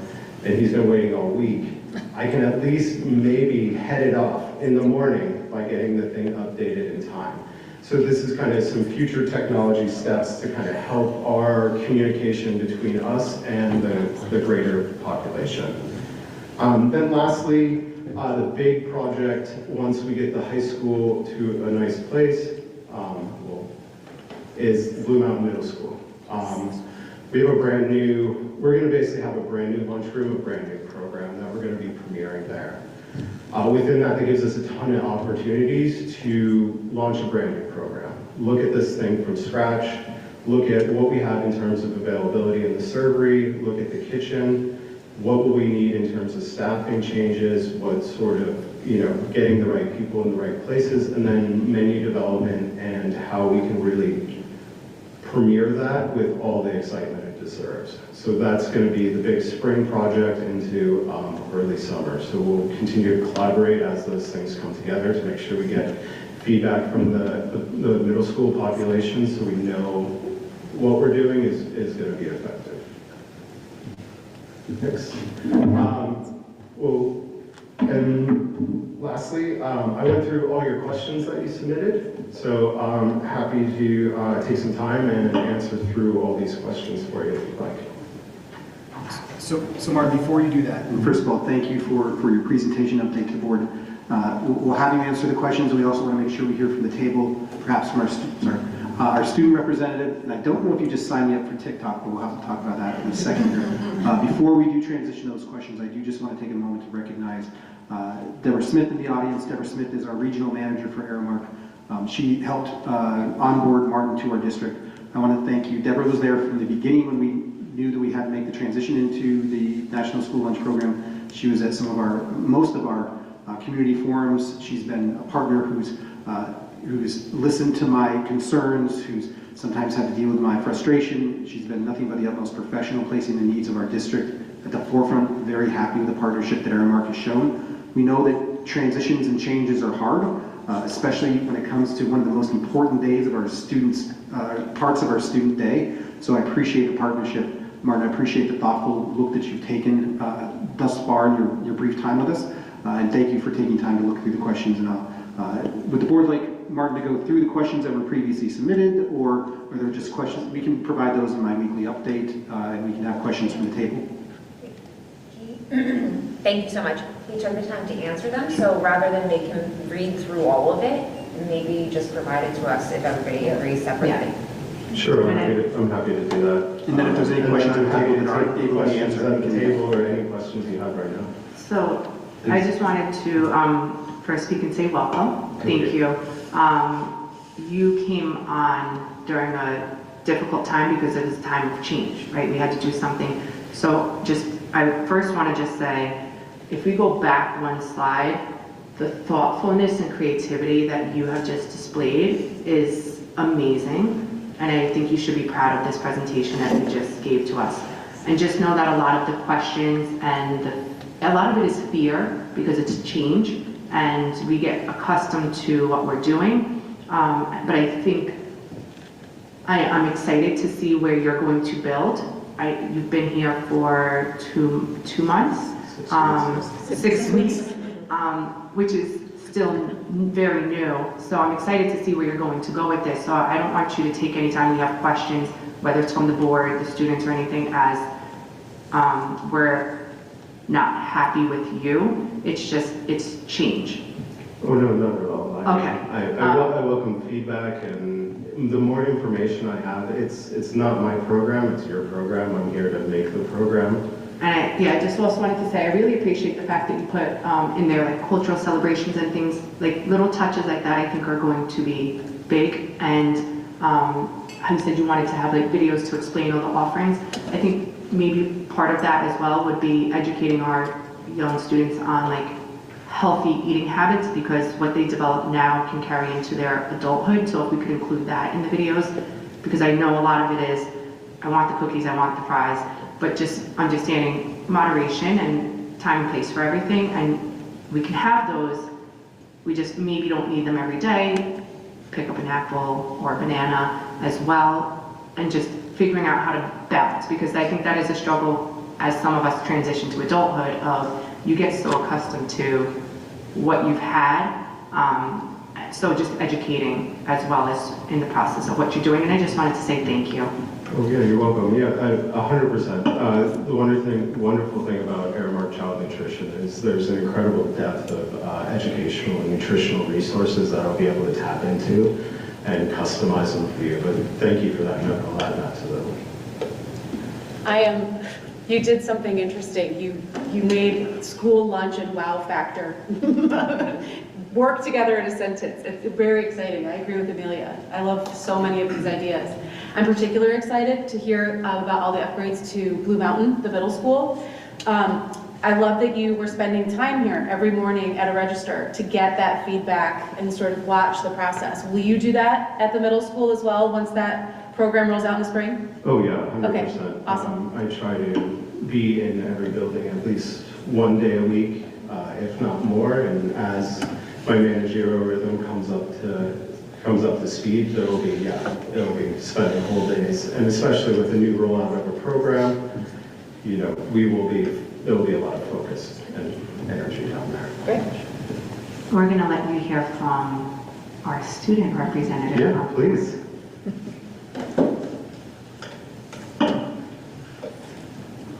and he's been waiting all week, I can at least maybe head it off in the morning by getting the thing updated in time. So this is kind of some future technology steps to kind of help our communication between us and the greater population. Then lastly, the big project, once we get the high school to a nice place, is Blue Mountain Middle School. We have we're going to basically have a brand new lunchroom, a brand new program that we're going to be premiering there. Within that gives us a ton of opportunities to launch a brand new program. Look at this thing from scratch, look at what we have in terms of availability in the servery, look at the kitchen, what will we need in terms of staffing changes, what sort of, getting the right people in the right places, and then menu development and how we can really premiere that with all the excitement it deserves. So that's going to be the big spring project into early summer. So we'll continue to collaborate as those things come together to make sure we get feedback from the middle school population so we know what we're doing is going to be effective. Next. And lastly, I went through all your questions that you submitted, so I'm happy to take some time and answer through all these questions for you if you'd like. So Mark, before you do that, first of all, thank you for your presentation update to the board. We'll have you answer the questions. We also want to make sure we hear from the table, perhaps from our student representative. And I don't know if you just signed me up for TikTok, but we'll have to talk about that in a second here. Before we do transition those questions, I do just want to take a moment to recognize Deborah Smith in the audience. Deborah Smith is our regional manager for Aramark. She helped onboard Martin to our district. I want to thank you. Deborah was there from the beginning when we knew that we had to make the transition into the National School Lunch Program. She was at most of our community forums. She's been a partner who's listened to my concerns, who's sometimes had to deal with my frustration. She's been nothing but the utmost professional, placing the needs of our district at the forefront. Very happy with the partnership that Aramark has shown. We know that transitions and changes are hard, especially when it comes to one of the most important days of our students, parts of our student day. So I appreciate the partnership. Martin, I appreciate the thoughtful look that you've taken thus far in your brief time with us. And thank you for taking time to look through the questions. And would the board like Martin to go through the questions that were previously submitted, or are there just questions? We can provide those in my weekly update, and we can have questions from the table. Thank you so much. He took the time to answer them, so rather than make him read through all of it, maybe just provide it to us if everybody agrees separately. Sure, I'm happy to do that. And then if there's any questions I'm on the happy table to that take aren't able to be questions answered, at the table or any questions you have right now. So I just wanted to first speak and say welcome. Thank you. You came on during a difficult time because it was a time of change, right? We had to do something. So I first want to just say, if we go back one slide, the thoughtfulness and creativity that you have just displayed is amazing. And I think you should be proud of this presentation that you just gave to us. And just know that a lot of the questions and a lot of it is fear because it's change and we get accustomed to what we're doing. But I think I'm excited to see where you're going to build. You've been here for two months, 6 weeks, which is still very new. So I'm excited to see where you're going to go with this. So I don't want you to take any time you have questions, whether it's from the board, the students, or anything, as we're not happy with you. It's change. Oh, no, not at all. Okay. I welcome feedback, and the more information I have, it's not my program, it's your program. I'm here to make the program. And I just also wanted to say, I really appreciate the fact that you put in there like cultural celebrations and things, like little touches like that I think are going to be big. And you said you wanted to have like videos to explain all the offerings. I think maybe part of that as well would be educating our young students on like healthy eating habits, because what they develop now can carry into their adulthood. So if we could include that in the videos, because I know a lot of it is, I want the cookies, I want the fries, but just understanding moderation and time and place for everything. And we can have those, we just maybe don't need them every day. Pick up an apple or a banana as well, and just figuring out how to balance, because I think that is a struggle as some of us transition to adulthood of you get so accustomed to what you've had. So just educating as well as in the process of what you're doing. And I just wanted to say thank you. Oh yeah, you're welcome. Yeah, 100%. The wonderful thing about Aramark Child Nutrition is there's an incredible depth of educational and nutritional resources that I'll be able to tap into and customize them for you. But thank you for that. I'll add that to them. You did something interesting. You made school lunch and wow factor work together in a sentence. It's very exciting. I agree with Amelia. I love so many of these ideas. I'm particularly excited to hear about all the upgrades to Blue Mountain, the middle school. I love that you were spending time here every morning at a register to get that feedback and sort of watch the process. Will you do that at the middle school as well once that program rolls out in the spring? Oh yeah, 100%. Okay, awesome. I try to be in every building at least one day a week, if not more. And as my managerial rhythm comes up to speed, it'll be spending whole days. And especially with the new rollout of a program, there will be a lot of focus and energy down there. Great. We're going to let you hear from our student representative. Yeah, please.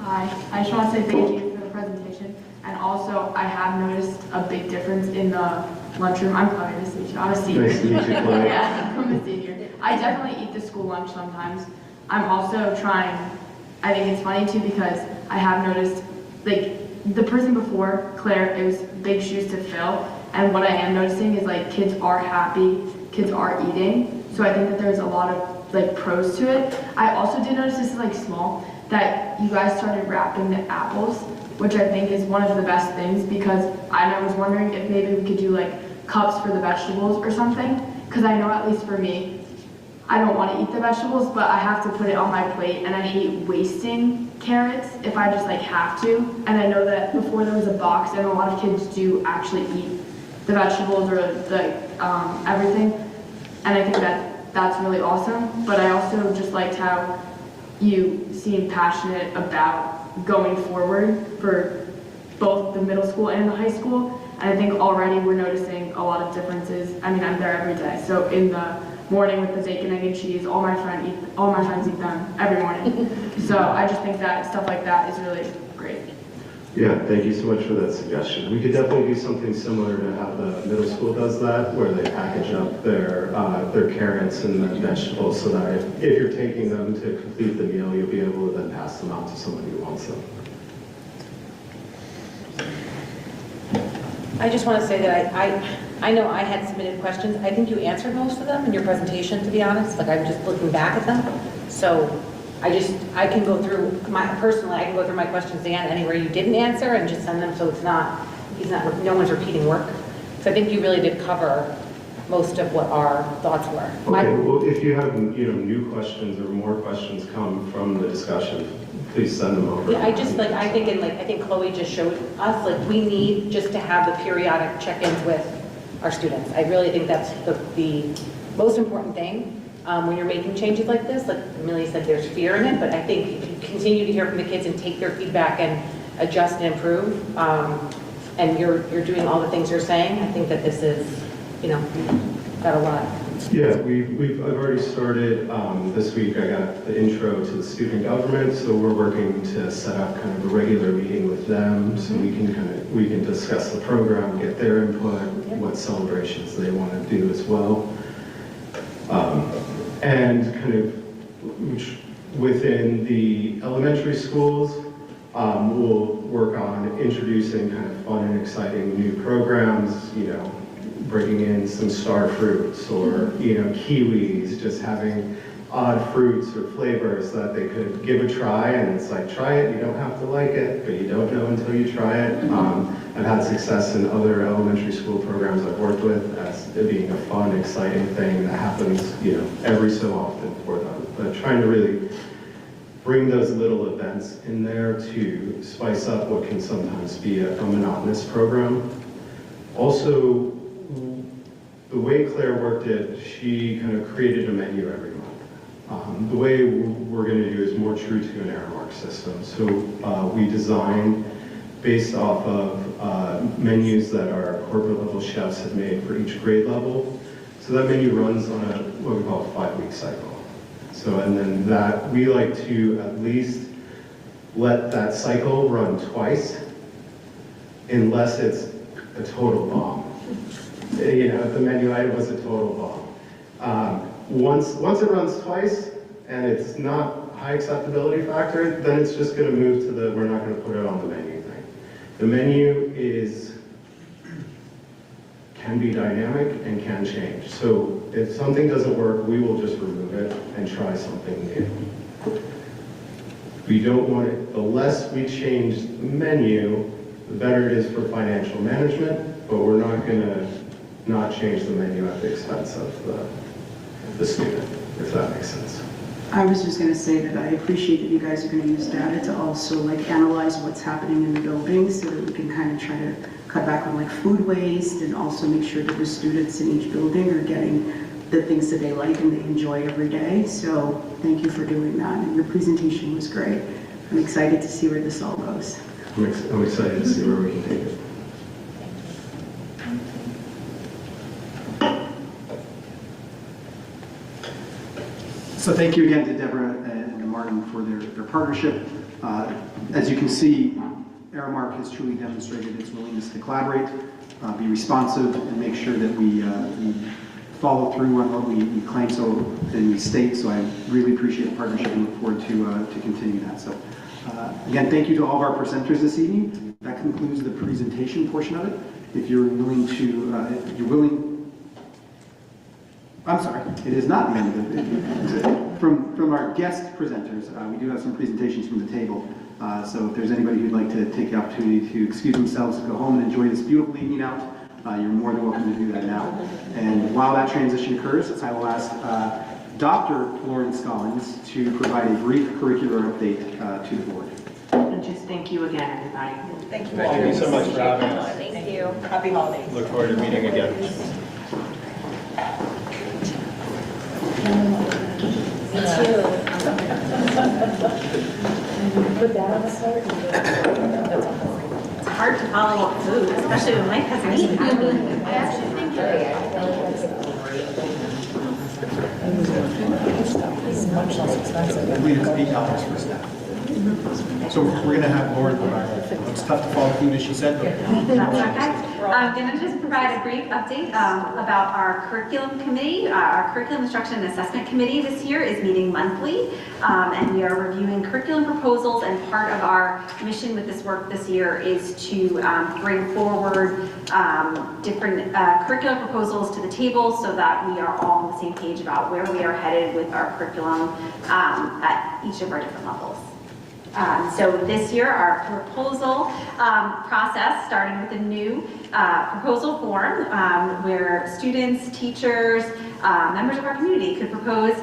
Hi, I just want to say thank you for the presentation. And also, I have noticed a big difference in the lunchroom. I'm Chloe, nice to meet you. I'm a senior. Nice to meet you, Chloe. Yeah, I'm a senior. I definitely eat the school lunch sometimes. I'm also trying, I think it's funny too, because I have noticed, like, the person before Claire, it was big shoes to fill. And what I am noticing is like kids are happy, kids are eating. So I think that there's a lot of like pros to it. I also did notice, this is like small, that you guys started wrapping the apples, which I think is one of the best things, because I was wondering if maybe we could do like cups for the vegetables or something. Because I know, at least for me, I don't want to eat the vegetables, but I have to put it on my plate, and I hate wasting carrots if I just like have to. And I know that before there was a box, and a lot of kids do actually eat the vegetables or the everything. And I think that that's really awesome. But I also just liked how you seem passionate about going forward for both the middle school and the high school. And I think already we're noticing a lot of differences. I mean, I'm there every day. So in the morning with the bacon, egg, and cheese, all my friends eat them every morning. So I just think that stuff like that is really great. Yeah, thank you so much for that suggestion. We could definitely do something similar to how the middle school does that, where they package up their carrots and the vegetables so that if you're taking them to complete the meal, you'll be able to then pass them out to somebody who wants them. I just want to say that I know I had submitted questions. I think you answered most of them in your presentation, to be honest. Like, I'm just looking back at them. So I can go through personally, I can go through my questions again anywhere you didn't answer and just send them, so no one's repeating work. So I think you really did cover most of what our thoughts were. Okay, well, if you have new questions or more questions come from the discussion, please send them over. Yeah, I think Chloe just showed us, like, we need just to have the periodic check-ins with our students. I really think that's the most important thing when you're making changes like this. Like Amelia said, there's fear in it, but I think if you continue to hear from the kids and take their feedback and adjust and improve, and you're doing all the things you're saying, I think that this is, got a lot. Yeah, I've already started this week. I got the intro to the student government, so we're working to set up kind of a regular meeting with them, so we can discuss the program, get their input, what celebrations they want to do as well, and kind of within the elementary schools, we'll work on introducing kind of fun and exciting new programs. Bringing in some star fruits or, kiwis, just having odd fruits or flavors that they could give a try, and it's like, try it, you don't have to like it, but you don't know until you try it. I've had success in other elementary school programs I've worked with as it being a fun, exciting thing that happens, every so often for them. But trying to really bring those little events in there to spice up what can sometimes be a monotonous program. Also, the way Claire worked it, she kind of created a menu every month. The way we're going to do is more true to an Aramark system. So we design based off of menus that our corporate level chefs have made for each grade level. So that menu runs on what we call a 5-week cycle. So, and then that, we like to at least let that cycle run twice, unless it's a total bomb. If the menu item was a total bomb. Once it runs twice and it's not high acceptability factor, then it's just going to move to we're not going to put it on the menu thing. The menu can be dynamic and can change. So if something doesn't work, we will just remove it and try something new. We don't want it, the less we change the menu, the better it is for financial management, but we're not going to not change the menu at the expense of the student, if that makes sense. I was just going to say that I appreciate that you guys are going to use data to also analyze what's happening in the building, so that we can kind of try to cut back on food waste, and also make sure that the students in each building are getting the things that they like and they enjoy every day. So thank you for doing that, and your presentation was great. I'm excited to see where this all goes. I'm excited to see where we can take it. So thank you again to Deborah and to Martin for their partnership. As you can see, Aramark has truly demonstrated its willingness to collaborate, be responsive, and make sure that we follow through on what we claim and we state. So I really appreciate the partnership and look forward to continue that. So again, thank you to all of our presenters this evening. That concludes the presentation portion of it. If you're willing to, if you're willing, I'm sorry, it is not the end of it. From our guest presenters, we do have some presentations from the table. So if there's anybody who'd like to take the opportunity to excuse themselves, go home and enjoy this beautiful evening out, you're more than welcome to do that now. And while that transition occurs, I will ask Dr. Lauren Scollins to provide a brief curricular update to the board. And just thank you again, everybody. Thank you. Thank you so much for having us. Thank you. Happy holidays. Look forward to meeting again. Put that on the card. It's hard to follow up food, especially when Mike hasn't eaten. It's much less expensive. I believe it's $8 for staff. So we're going to have Lauren provide it. It's tough to follow food, as she said, but That's okay. I'm going to just provide a brief update about our curriculum committee. Our curriculum instruction and assessment committee this year is meeting monthly, and we are reviewing curriculum proposals, and part of our mission with this work this year is to bring forward different curriculum proposals to the table so that we are all on the same page about where we are headed with our curriculum at each of our different levels. So this year, our proposal process started with a new proposal form where students, teachers, members of our community could propose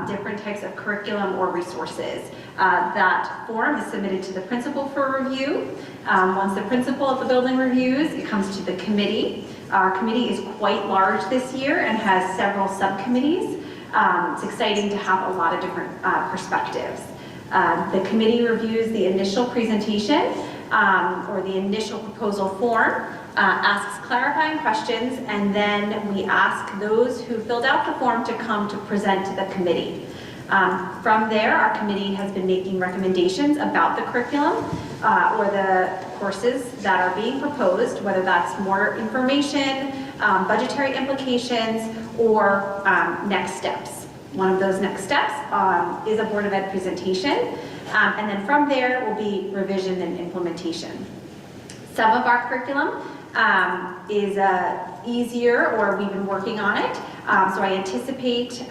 different types of curriculum or resources. That form is submitted to the principal for review. Once the principal of the building reviews, it comes to the committee. Our committee is quite large this year and has several subcommittees. It's exciting to have a lot of different perspectives. The committee reviews the initial presentation or the initial proposal form, asks clarifying questions, and then we ask those who filled out the form to come to present to the committee. From there, our committee has been making recommendations about the curriculum or the courses that are being proposed, whether that's more information, budgetary implications, or next steps. One of those next steps is a Board of Ed presentation, and then from there will be revision and implementation. Some of our curriculum is easier, or we've been working on it, so I anticipate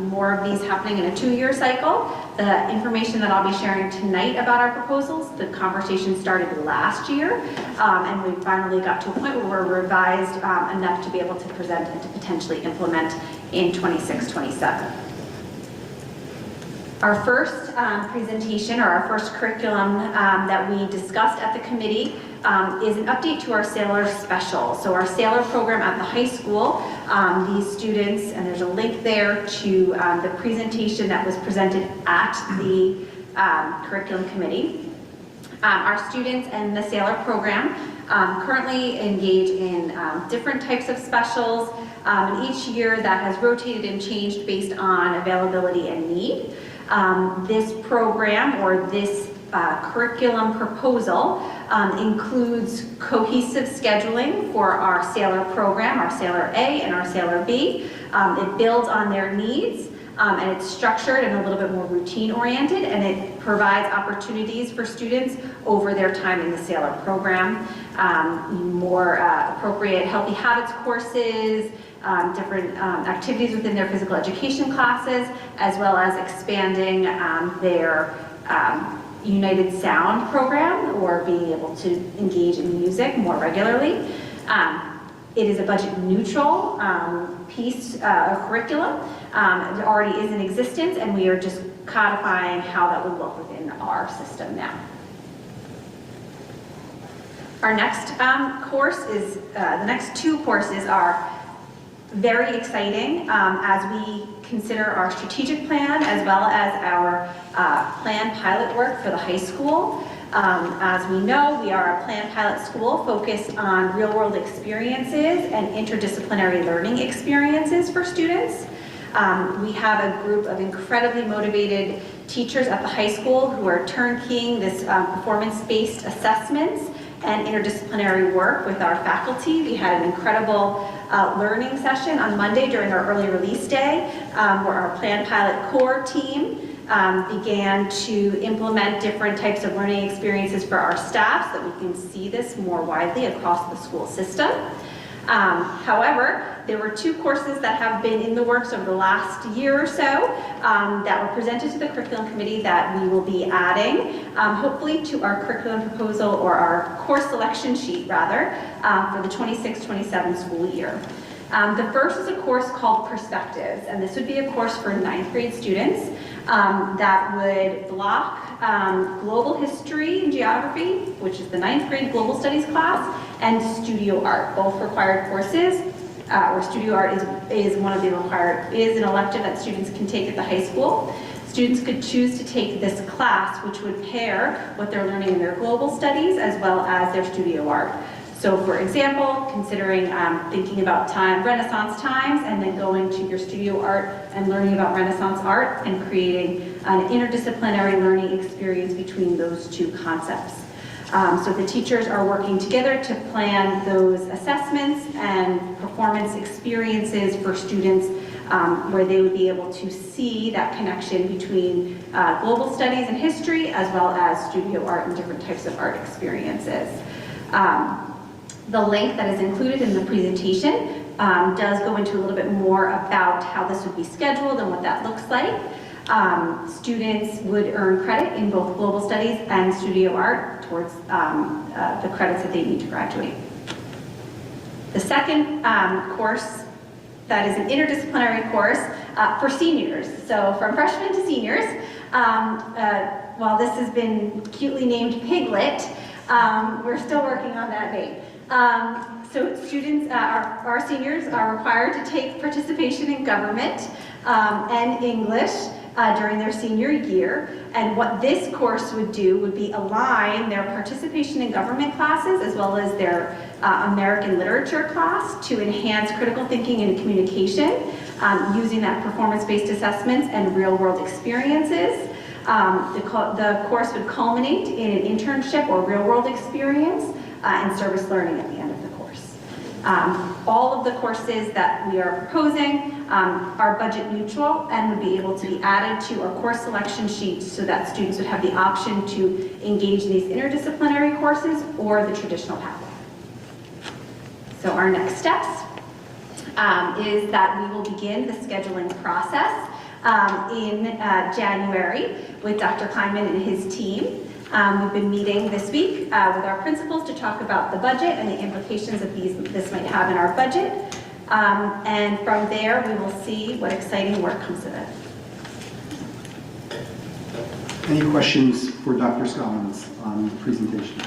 more of these happening in a 2-year cycle. The information that I'll be sharing tonight about our proposals, the conversation started last year, and we finally got to a point where we're revised enough to be able to present and to potentially implement in 26-27. Our first presentation, or our first curriculum that we discussed at the committee is an update to our Sailor Special. So our Sailor program at the high school, these students, and there's a link there to the presentation that was presented at the curriculum committee. Our students in the Sailor program currently engage in different types of specials, and each year that has rotated and changed based on availability and need. This program, or this curriculum proposal, includes cohesive scheduling for our Sailor program, our Sailor A and our Sailor B. It builds on their needs, and it's structured and a little bit more routine oriented, and it provides opportunities for students over their time in the Sailor program. More appropriate healthy habits courses, different activities within their physical education classes, as well as expanding their United Sound program, or being able to engage in music more regularly. It is a budget neutral piece of curriculum. It already is in existence, and we are just codifying how that would look within our system now. Our next course is, the next 2 courses are very exciting as we consider our strategic plan as well as our plan pilot work for the high school. As we know, we are a plan pilot school focused on real-world experiences and interdisciplinary learning experiences for students. We have a group of incredibly motivated teachers at the high school who are turnkeying this performance-based assessments and interdisciplinary work with our faculty. We had an incredible learning session on Monday during our early release day where our Plan Pilot core team began to implement different types of learning experiences for our staff so that we can see this more widely across the school system. However, there were 2 courses that have been in the works over the last year or so that were presented to the curriculum committee that we will be adding, hopefully to our curriculum proposal or our course selection sheet rather, for the 26-27 school year. The first is a course called Perspectives, and this would be a course for 9th grade students that would block global history and geography, which is the 9th grade global studies class, and studio art, both required courses, where studio art is one of the required, is an elective that students can take at the high school. Students could choose to take this class, which would pair what they're learning in their global studies as well as their studio art. So for example, considering thinking about Renaissance times and then going to your studio art and learning about Renaissance art and creating an interdisciplinary learning experience between those 2 concepts. So the teachers are working together to plan those assessments and performance experiences for students where they would be able to see that connection between global studies and history as well as studio art and different types of art experiences. The link that is included in the presentation does go into a little bit more about how this would be scheduled and what that looks like. Students would earn credit in both global studies and studio art towards the credits that they need to graduate. The second course that is an interdisciplinary course for seniors. So from freshmen to seniors, while this has been cutely named Piglet, we're still working on that name. So students, our seniors are required to take participation in government and English during their senior year. And what this course would do would be align their participation in government classes as well as their American literature class to enhance critical thinking and communication using that performance-based assessments and real-world experiences. The course would culminate in an internship or real-world experience and service learning at the end of the course. All of the courses that we are proposing are budget neutral and would be able to be added to our course selection sheet so that students would have the option to engage in these interdisciplinary courses or the traditional pathway. So our next steps is that we will begin the scheduling process in January with Dr. Kleinman and his team. We've been meeting this week with our principals to talk about the budget and the implications that this might have in our budget. And from there, we will see what exciting work comes of it. Any questions for Dr. Scollins on the presentation?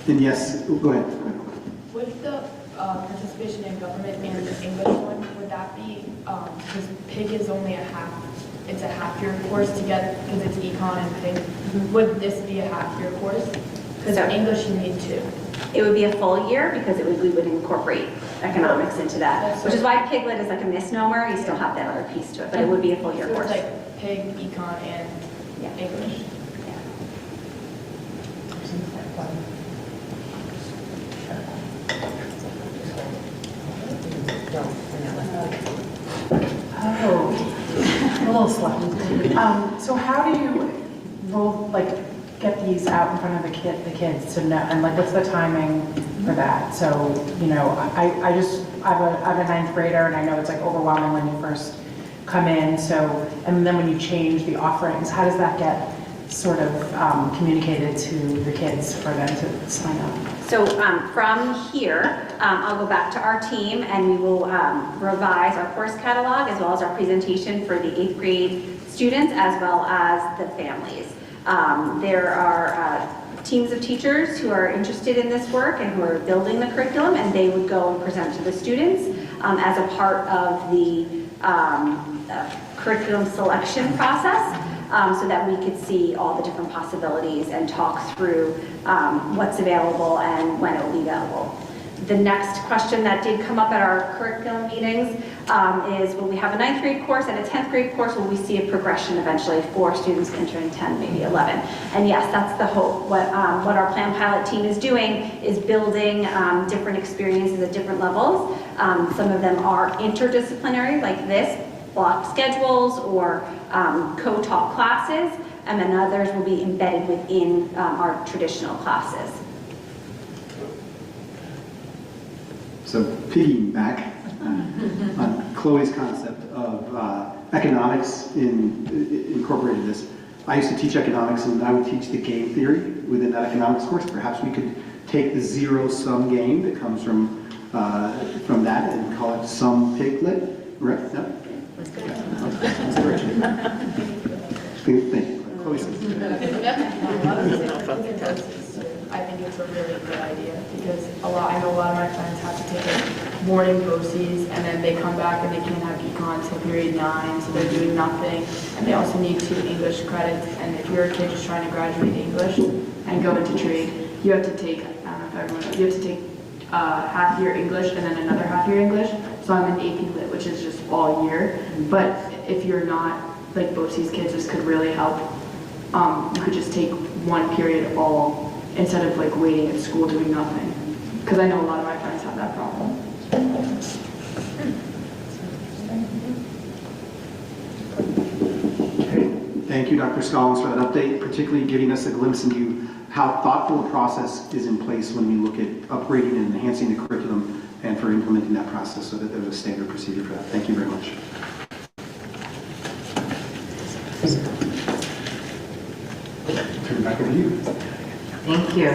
And yes, go ahead. With the participation in government and the English one, would that be, because PIG is only it's a half-year course to get, because it's econ and PIG, would this be a half-year course? Because English you need 2. It would be a full year because we would incorporate economics into that, which is why Piglet is like a misnomer. You still have that other piece to it, but it would be a full year course. So it's like PIG, econ, and English. Oh, a little slow. So how do you get these out in front of the kids to know, and what's the timing for that? So, I have a 9th grader and I know it's overwhelming when you first come in. So, and then when you change the offerings, how does that get sort of communicated to the kids for them to sign up? So from here, I'll go back to our team and we will revise our course catalog as well as our presentation for the 8th grade students as well as the families. There are teams of teachers who are interested in this work and who are building the curriculum, and they would go and present to the students as a part of the curriculum selection process. So that we could see all the different possibilities and talk through what's available and when it will be available. The next question that did come up at our curriculum meetings is, will we have a 9th grade course and a 10th grade course? Will we see a progression eventually for students entering 10, maybe 11? And yes, that's the hope. What our Plan Pilot team is doing is building different experiences at different levels. Some of them are interdisciplinary, like this, block schedules or co-taught classes, and then others will be embedded within our traditional classes. So piggyback on Chloe's concept of economics incorporated this. I used to teach economics, and I would teach the game theory within that economics course. Perhaps we could take the zero-sum game that comes from that and call it sum piglet. Right? No? Thank you. Chloe says. I think it's a really good idea because I know a lot of my friends have to take like morning BOCES and then they come back and they can't have econ until period 9, so they're doing nothing. And they also need 2 English credits. And if you're a kid just trying to graduate English and go into trade, you have to take, I don't know if everyone knows, you have to take half year English and then another half year English. So I'm an AP Lit, which is just all year. But if you're not, like BOCES kids, this could really help. You could just take one period all instead of like waiting at school doing nothing. Because I know a lot of my friends have that problem. Okay. Thank you, Dr. Scollins, for that update, particularly giving us a glimpse into how thoughtful a process is in place when we look at upgrading and enhancing the curriculum and for implementing that process so that there's a standard procedure for that. Thank you very much. Turn it back over to you. Thank you.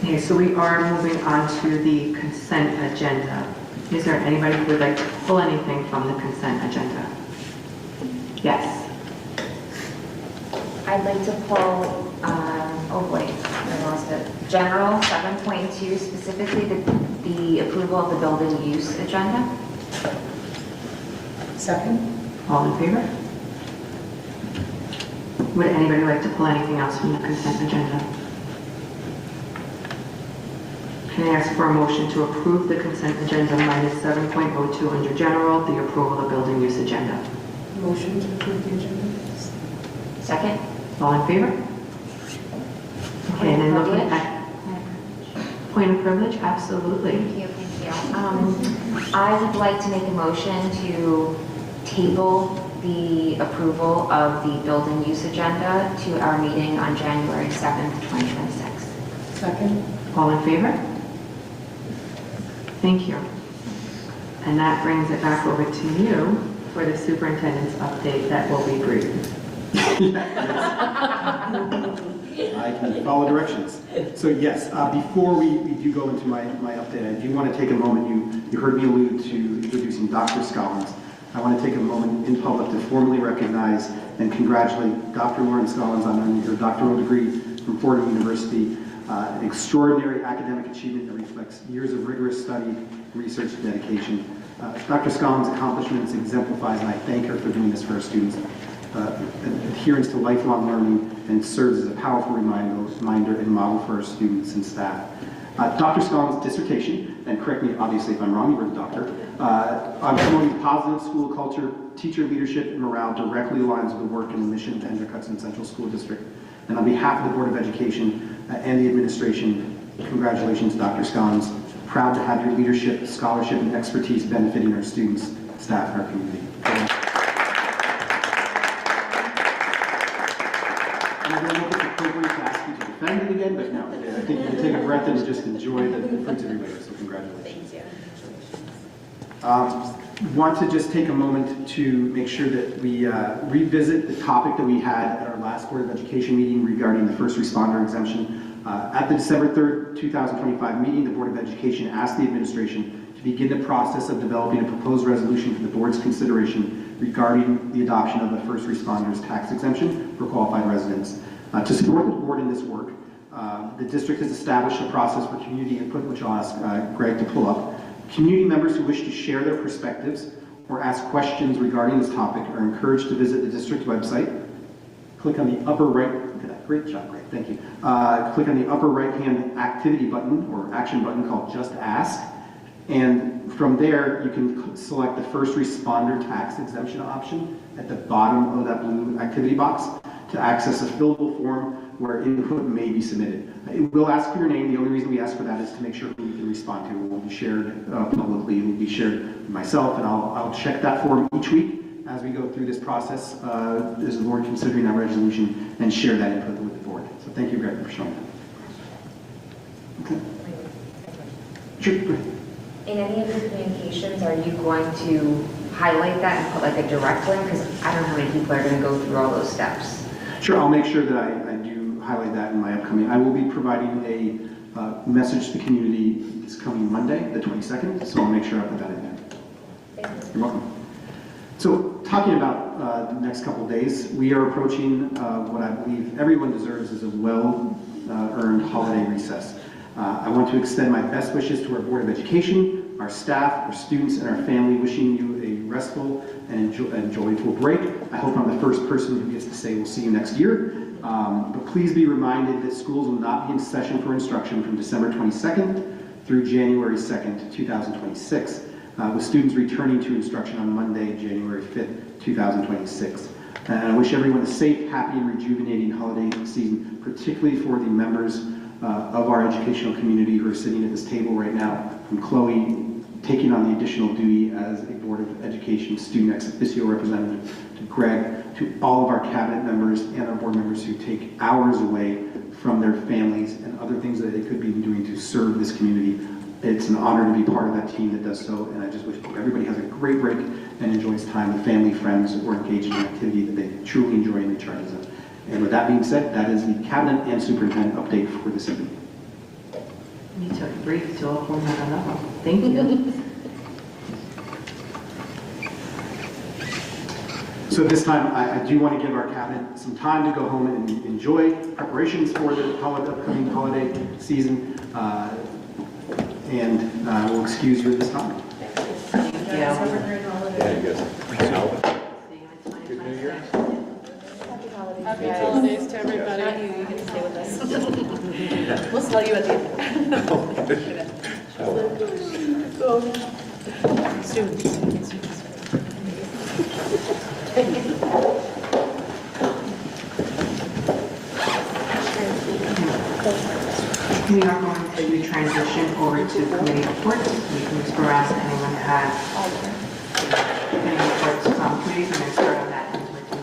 Okay, so we are moving on to the consent agenda. Is there anybody who would like to pull anything from the consent agenda? Yes. I'd like to pull, oh wait, I lost it. General 7.2, specifically the approval of the building use agenda. Second. All in favor? Would anybody like to pull anything else from the consent agenda? Can I ask for a motion to approve the consent agenda minus 7.02 under general, the approval of the building use agenda? Motion to approve the agenda. Second. All in favor? Okay, and then looking at point of privilege, absolutely. Thank you, thank you. I would like to make a motion to table the approval of the building use agenda to our meeting on January 7th, 2026. Second. All in favor? Thank you. And that brings it back over to you for the superintendent's update that will be brief. I can follow directions. So yes, before we do go into my update, I do want to take a moment. You heard me allude to introducing Dr. Scollins. I want to take a moment in public to formally recognize and congratulate Dr. Lauren Scollins on earning her doctoral degree from Fordham University, an extraordinary academic achievement that reflects years of rigorous study, research, and dedication. Dr. Scollins' accomplishments exemplifies, and I thank her for doing this for our students, adherence to lifelong learning, and serves as a powerful reminder and model for our students and staff. Dr. Scollins' dissertation, and correct me obviously if I'm wrong, you were the doctor, on promoting positive school culture, teacher leadership, and morale directly aligns with the work and the mission of the Hendrick-Hudson Central School District. And on behalf of the Board of Education and the administration, congratulations, Dr. Scollins. Proud to have your leadership, scholarship, and expertise benefiting our students, staff, and our community. I don't know if it's appropriate to ask you to defend it again, but no, I think you can take a breath and just enjoy the fruits of your labor, so congratulations. Want to just take a moment to make sure that we revisit the topic that we had at our last Board of Education meeting regarding the first responder exemption. At the December 3rd, 2025 meeting, the Board of Education asked the administration to begin the process of developing a proposed resolution for the board's consideration regarding the adoption of the first responders tax exemption for qualified residents. To support the board in this work, the district has established a process for community input, which I'll ask Greg to pull up. Community members who wish to share their perspectives or ask questions regarding this topic are encouraged to visit the district website. Click on the upper right, look at that, great job, Greg, thank you. Click on the upper right-hand activity button or action button called Just Ask. And from there, you can select the first responder tax exemption option at the bottom of that blue activity box to access a fillable form where input may be submitted. It will ask for your name. The only reason we ask for that is to make sure who you can respond to. It won't be shared publicly. It will be shared with myself, and I'll check that form each week as we go through this process, as the board considering that resolution, and share that input with the board. So thank you, Greg, for showing that. Okay. Sure. Go ahead. In any of your communications, are you going to highlight that and put like a direct link? Because I don't know how many people are going to go through all those steps. Sure, I'll make sure that I do highlight that in my upcoming. I will be providing a message to the community this coming Monday, the 22nd, so I'll make sure I put that in there. You're welcome. So talking about the next couple of days, we are approaching what I believe everyone deserves is a well-earned holiday recess. I want to extend my best wishes to our Board of Education, our staff, our students, and our family, wishing you a restful and joyful break. I hope I'm the first person who gets to say we'll see you next year. But please be reminded that schools will not be in session for instruction from December 22nd through January 2nd, 2026, with students returning to instruction on Monday, January 5th, 2026. And I wish everyone a safe, happy, and rejuvenating holiday season, particularly for the members of our educational community who are sitting at this table right now, from Chloe taking on the additional duty as a Board of Education student ex officio representative, to Greg, to all of our cabinet members and our board members who take hours away from their families and other things that they could be doing to serve this community. It's an honor to be part of that team that does so, and I just wish everybody has a great break and enjoys time with family, friends, or engaged in an activity that they truly enjoy and recharges of. And with that being said, that is the cabinet and superintendent update for this evening. You took a brief to a whole nother level. Thank you. So at this time, I do want to give our cabinet some time to go home and enjoy preparations for the upcoming holiday season, and we'll excuse you at this time. Thank you. Have a great holiday. Yeah, you guys. Good New Year. Happy holidays to everybody. You can stay with us. We'll tell you at the end. Soon. We are going to transition over to committee reports. We can just harass anyone who has any reports from committees, and then start on that end with you,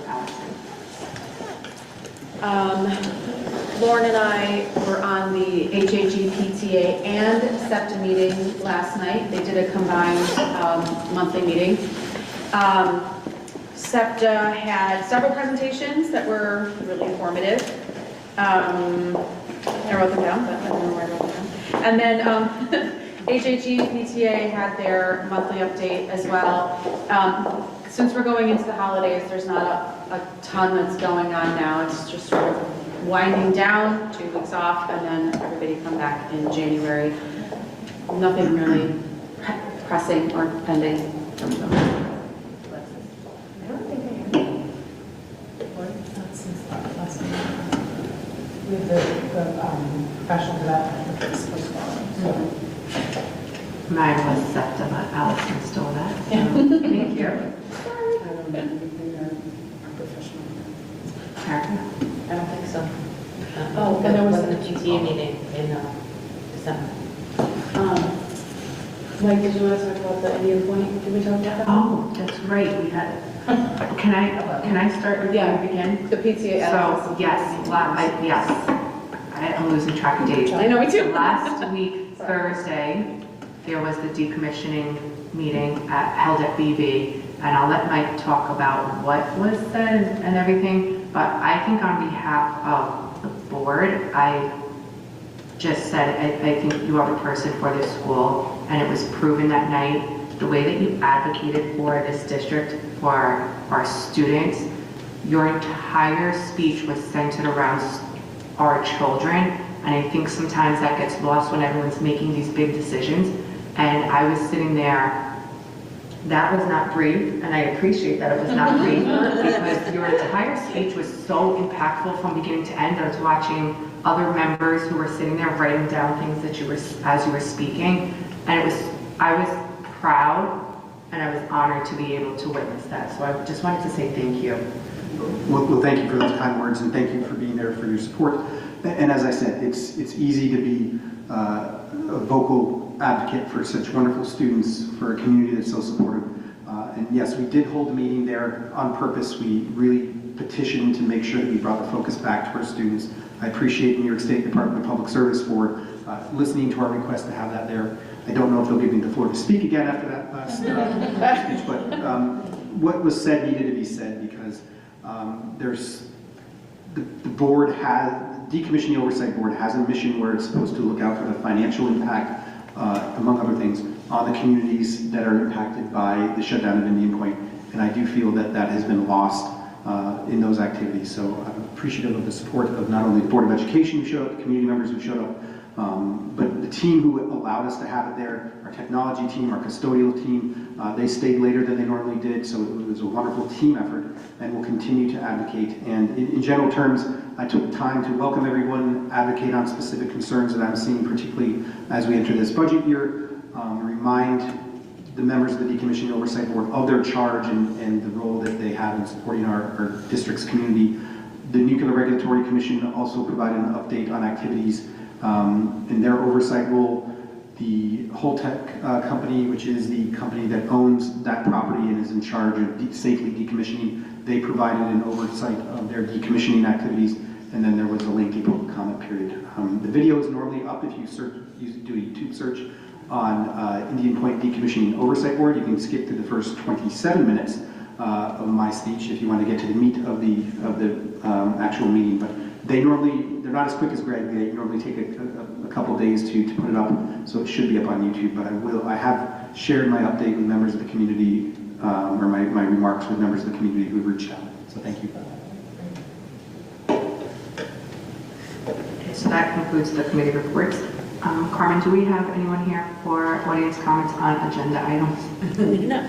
Allison. Lauren and I were on the HHCSD and SEPTA meeting last night. They did a combined monthly meeting. SEPTA had several presentations that were really informative. I wrote them down, but I don't know where I wrote them down. And then HHCSD had their monthly update as well. Since we're going into the holidays, there's not a ton that's going on now. It's just sort of winding down, 2 weeks off, and then everybody come back in January. Nothing really pressing or pending from them. I don't think I have. We have the professional development that's supposed to follow. Mine was SEPTA, but Allison's still that. So thank you. Erica? I don't think so. Oh, and there was the PTA meeting in December. Mike, did you want to talk about the Indian Point? Did we talk about that? Oh, that's right. We had. Can I start with Yeah. the beginning? The PTA. So yes, I'm losing track of dates. I know, me too. So last week, Thursday, there was the decommissioning meeting held at BB, and I'll let Mike talk about what was said and everything, but I think on behalf of the board, I just said, I think you are the person for this school, and it was proven that night, the way that you advocated for this district, for our students, your entire speech was centered around our children, and I think sometimes that gets lost when everyone's making these big decisions. And I was sitting there, that was not brief, and I appreciate that it was not brief, because your entire speech was so impactful from beginning to end. I was watching other members who were sitting there writing down things that as you were speaking, and I was proud and I was honored to be able to witness that. So I just wanted to say thank you. Well, thank you for those kind words, and thank you for being there for your support. And as I said, it's easy to be a vocal advocate for such wonderful students, for a community that's so supportive. And yes, we did hold a meeting there on purpose. We really petitioned to make sure that we brought the focus back to our students. I appreciate New York State Department of Public Service for listening to our request to have that there. I don't know if they'll give me the floor to speak again after that last speech, but what was said needed to be said because there's the board has, the Decommissioning Oversight Board has a mission where it's supposed to look out for the financial impact, among other things, on the communities that are impacted by the shutdown of Indian Point. And I do feel that that has been lost in those activities. So I'm appreciative of the support of not only the Board of Education who showed up, the community members who showed up, but the team who allowed us to have it there, our technology team, our custodial team, they stayed later than they normally did, so it was a wonderful team effort, and we'll continue to advocate. And in general terms, I took time to welcome everyone, advocate on specific concerns that I'm seeing, particularly as we enter this budget year, remind the members of the Decommissioning Oversight Board of their charge and the role that they have in supporting our district's community. The Nuclear Regulatory Commission also provided an update on activities in their oversight role. The Holtec company, which is the company that owns that property and is in charge of safely decommissioning, they provided an oversight of their decommissioning activities, and then there was a lengthy public comment period. The video is normally up if you do a YouTube search on Indian Point Decommissioning Oversight Board. You can skip to the first 27 minutes of my speech if you want to get to the meat of the actual meeting. But they're not as quick as Greg. They normally take a couple days to put it up, so it should be up on YouTube. But I have shared my update with members of the community, or my remarks with members of the community who have reached out. So thank you. Okay, so that concludes the committee reports. Carmen, do we have anyone here for audience comments on agenda items? No.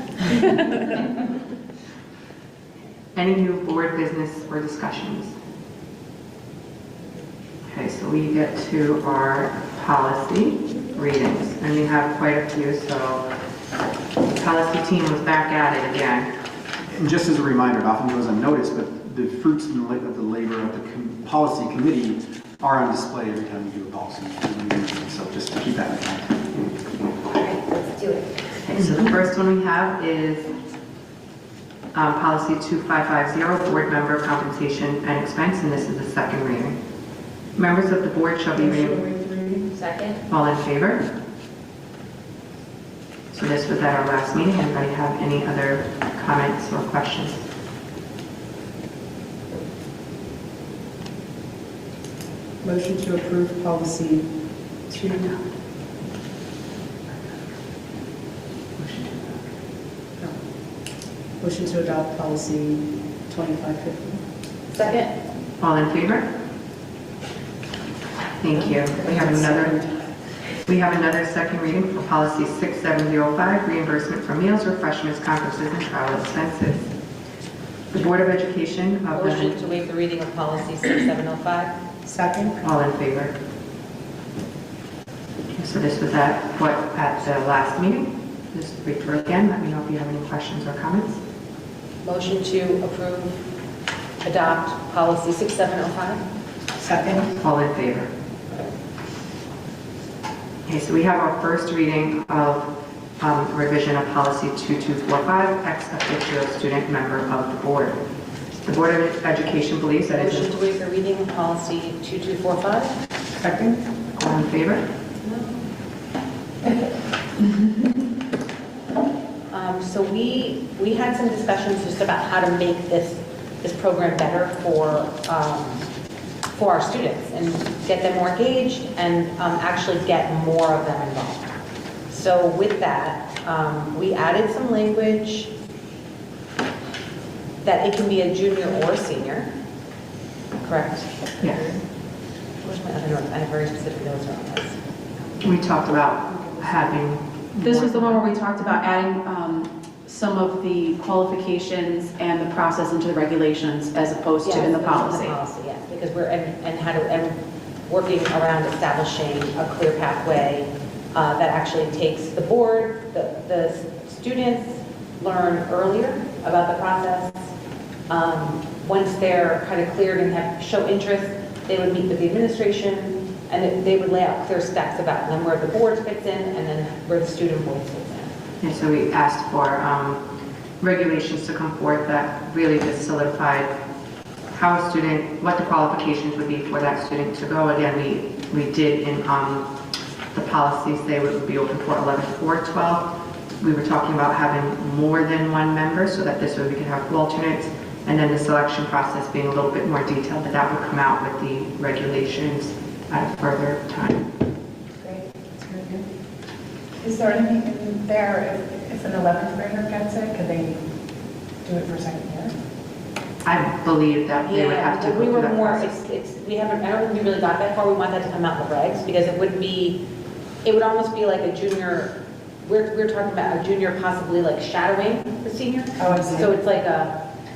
Any new board business or discussions? Okay, so we get to our policy readings, and we have quite a few, so the policy team was back at it again. And just as a reminder, it often goes unnoticed, but the fruits of the labor of the policy committee are on display every time we do a policy meeting, so just to keep that in mind. All right, let's do it. Okay, so the first one we have is policy 2550, board member compensation and expense, and this is the second reading. Members of the board shall be reading. Second. All in favor? So this was at our last meeting. Anybody have any other comments or questions? Motion to approve policy 2. Motion to adopt policy 2550. Second. All in favor? Thank you. We have another second reading for policy 6705, reimbursement for meals, refreshments, conferences, and travel expenses. The Board of Education of the... Motion to waive the reading of policy 6705. Second. All in favor? Okay, so this was at the last meeting. Just read through it again. Let me know if you have any questions or comments. Motion to approve, adopt policy 6705. Second. All in favor? Okay, so we have our first reading of revision of policy 2245, ex officio student member of the board. The Board of Education believes that Motion to waive the reading of policy 2245. Second. All in favor? So we had some discussions just about how to make this program better for our students and get them more engaged and actually get more of them involved. So with that, we added some language that it can be a junior or a senior, correct? Yes. Where's my other notes? I have very specific notes on this. We talked about having... This was the one where we talked about adding some of the qualifications and the process into the regulations as opposed to in the policy. Yes, because we're working around establishing a clear pathway that actually takes the board, the students learn earlier about the process. Once they're kind of cleared and show interest, they would meet with the administration and they would lay out clear steps about where the board fits in and then where the student voice fits in. And so we asked for regulations to come forth that really just solidified how a student, what the qualifications would be for that student to go. Again, we did in the policies say it would be open for 11 or 12. We were talking about having more than one member so that this way we could have alternates, and then the selection process being a little bit more detailed, but that would come out with the regulations at a further time. Great, that's very good. Is there anything in there, if an 11th grader gets it, could they do it for second year? I believe that they would have to go we through were that more, process. we haven't, I don't think we really got that far. We want that to come out in the regs because it wouldn't be, it would almost be like a junior, we're talking about a junior possibly like shadowing the senior. Oh, I see. So it's like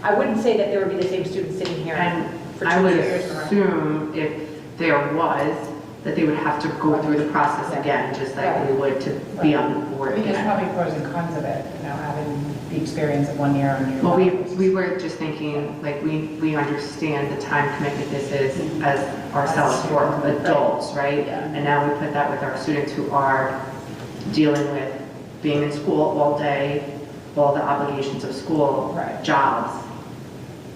I wouldn't say that there would be the same student sitting here And for I 2 would years. assume if there was, that they would have to go through the process again, just like we would to be on the board I mean, there's again. probably pros and cons of it, you know, having the experience of 1 year and year. Well, we were just thinking, like, we understand the time commitment this is as ourselves for adults, right? And now we put that with our students who are dealing with being in school all day, all the obligations of school, jobs,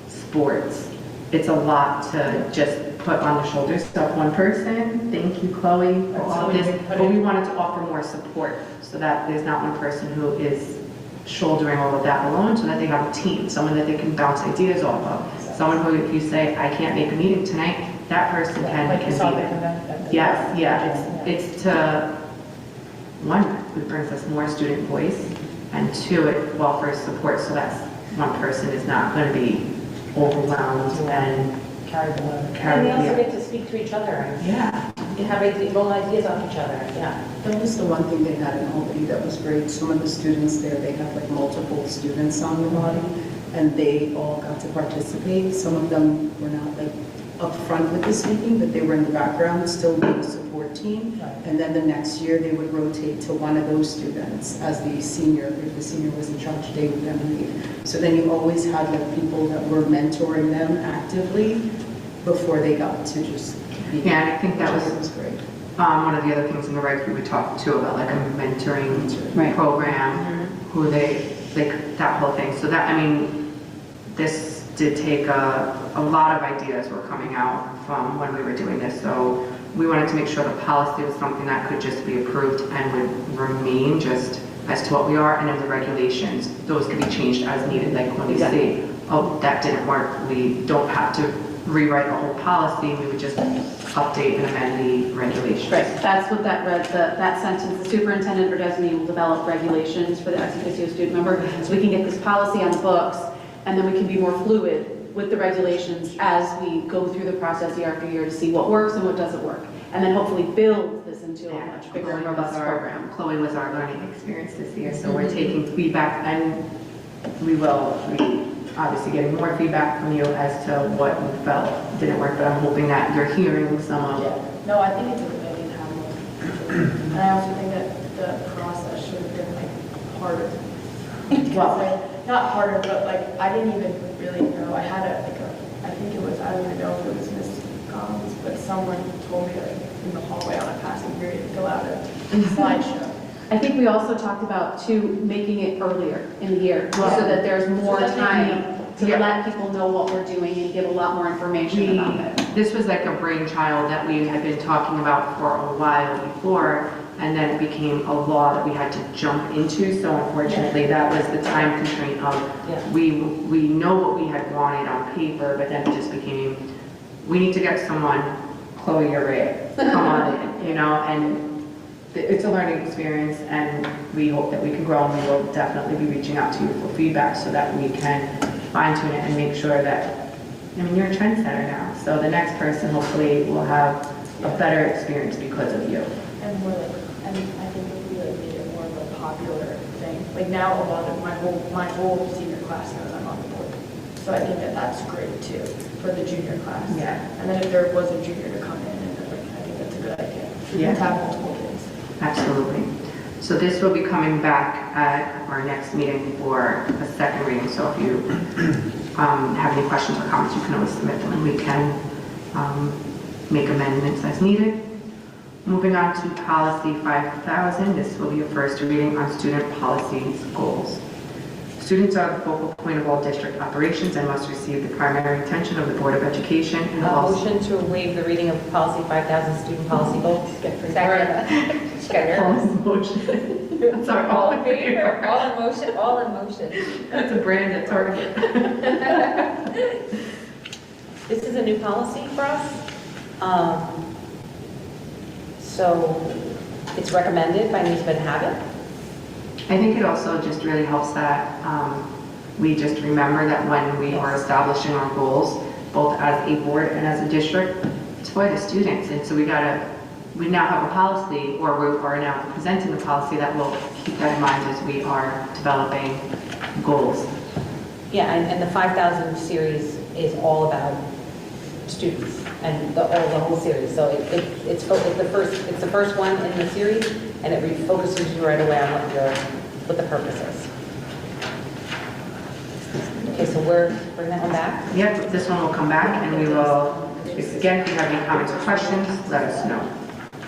sports. It's a lot to just put on the shoulders of one person. Thank you, Chloe, for all of this. But we wanted to offer more support so that there's not one person who is shouldering all of that alone, so that they have a team, someone that they can bounce ideas off of. Someone who, if you say, I can't make a meeting tonight, that person can be there. Yes, yeah, it's to, one, it brings us more student voice, and two, it offers support so that one person is not going to be overwhelmed and carry the load. And they also get to speak to each other and have roll ideas off each other, yeah. That was the one thing they had in Albany that was great. Some of the students there, they had like multiple students on the body, and they all got to participate. Some of them were not like up front with the speaking, but they were in the background, still with the support team. And then the next year, they would rotate to one of those students as the senior. If the senior was in charge, they would then leave. So then you always had like people that were mentoring them actively before they got to just be. Yeah, and I think that was great. One of the other things in the regs we would talk too about, like a mentoring program, who they, like that whole thing. So that, I mean, this did take a lot of ideas were coming out from when we were doing this. So we wanted to make sure the policy was something that could just be approved and would remain just as to what we are, and then the regulations, those could be changed as needed. Like when we see, oh, that didn't work, we don't have to rewrite the whole policy, we would just update and amend the regulations. Right, that's what that read, that sentence, the superintendent or designee will develop regulations for the ex officio student member, so we can get this policy on the books, and then we can be more fluid with the regulations as we go through the process year after year to see what works and what doesn't work, and then hopefully build this into a much bigger and robust program. Chloe was our learning experience this year, so we're taking feedback, and we will be obviously getting more feedback from you as to what you felt didn't work, but I'm hoping that you're hearing some of it. No, I think it's a good idea to have more. And I also think that the process should have been like harder. Well, like, not harder, but like I didn't even really know. I had I think it was, I don't even know if it was Miss Collins, but someone told me like in the hallway on a passing period to fill out a slideshow. I think we also talked about too making it earlier in the year so that there's more time to let people know what we're doing and give a lot more information about it. This was like a brainchild that we had been talking about for a while before, and then it became a law that we had to jump into. So unfortunately, that was the time constraint of we know what we had wanted on paper, but then it just became, we need to get someone, Chloe, you're it, come on in, you know, and it's a learning experience, and we hope that we can grow, and we will definitely be reaching out to you for feedback so that we can fine tune it and make sure that, I mean, you're a trendsetter now, so the next person hopefully will have a better experience because of you. And more like, I think if we like made it more of a popular thing. Like now a lot of my whole senior class knows I'm on the board. So I think that that's great too for the junior class. Yeah. And then if there was a junior to come in, and like, I think that's a good idea. Yeah. To have multiple kids. Absolutely. So this will be coming back at our next meeting for a second reading. So if you have any questions or comments, you can always submit them, and we can make amendments as needed. Moving on to policy 5000, this will be a first reading on student policies goals. Students are the focal point of all district operations and must receive the primary attention of the Board of Education and all. Motion to waive the reading of policy 5,000 student policy books. Second. She got nervous. Sorry, All in favor, all in motion, all in motion. That's a brand at Target. This is a new policy for us. So it's recommended by News Bed Habit. I think it also just really helps that we just remember that when we are establishing our goals, both as a board and as a district, it's for the students. And so we now have a policy, or we are now presenting a policy that will keep that in mind as we are developing goals. Yeah, and the 5,000 series is all about students and the whole series. So it's the first one in the series, and it refocuses you right away on what the purpose is. Okay, so we're bringing that one back. Yep, this one will come back, and we will, again, if you have any comments or questions, let us know.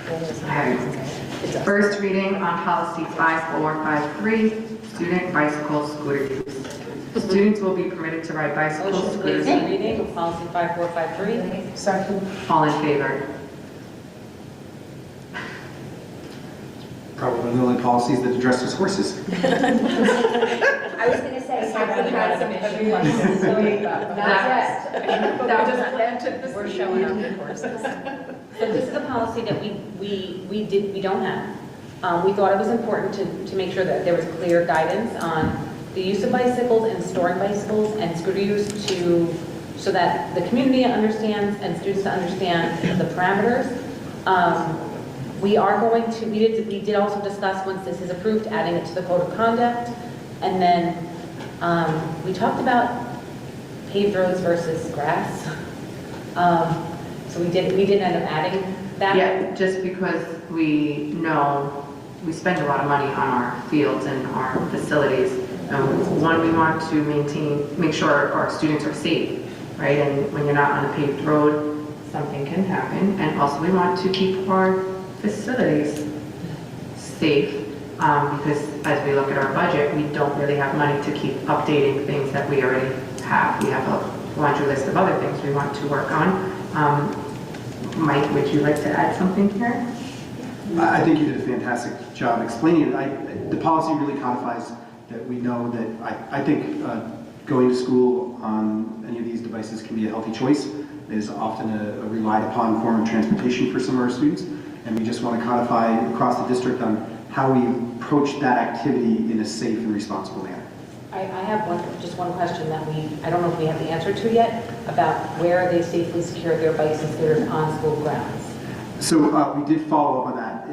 Okay. First reading on policy 5453, student bicycle scooter use. Students will be permitted to ride bicycles, Motion, scooters. please, reading of policy 5453. Second. All in favor? Probably one of the only policies that addresses horses. I was gonna say, have we had some other questions? We're showing up in courses. So this is a policy that we don't have. We thought it was important to make sure that there was clear guidance on the use of bicycles and storing bicycles and scooter use so that the community understands and students understand the parameters. We are going to, we did also discuss, once this is approved, adding it to the code of conduct. And then we talked about paved roads versus grass. So we did end up adding that. Yeah, just because we know we spend a lot of money on our fields and our facilities. One, we want to make sure our students are safe, right? And when you're not on a paved road, something can happen. And also we want to keep our facilities safe because as we look at our budget, we don't really have money to keep updating things that we already have. We have a laundry list of other things we want to work on. Mike, would you like to add something here? I think you did a fantastic job explaining it. The policy really codifies that we know that I think going to school on any of these devices can be a healthy choice. It is often a relied upon form of transportation for some of our students, and we just want to codify across the district on how we approach that activity in a safe and responsible manner. I have just one question that I don't know if we have the answer to yet, about where they safely secure their bikes and scooters on school grounds. So we did follow up on that.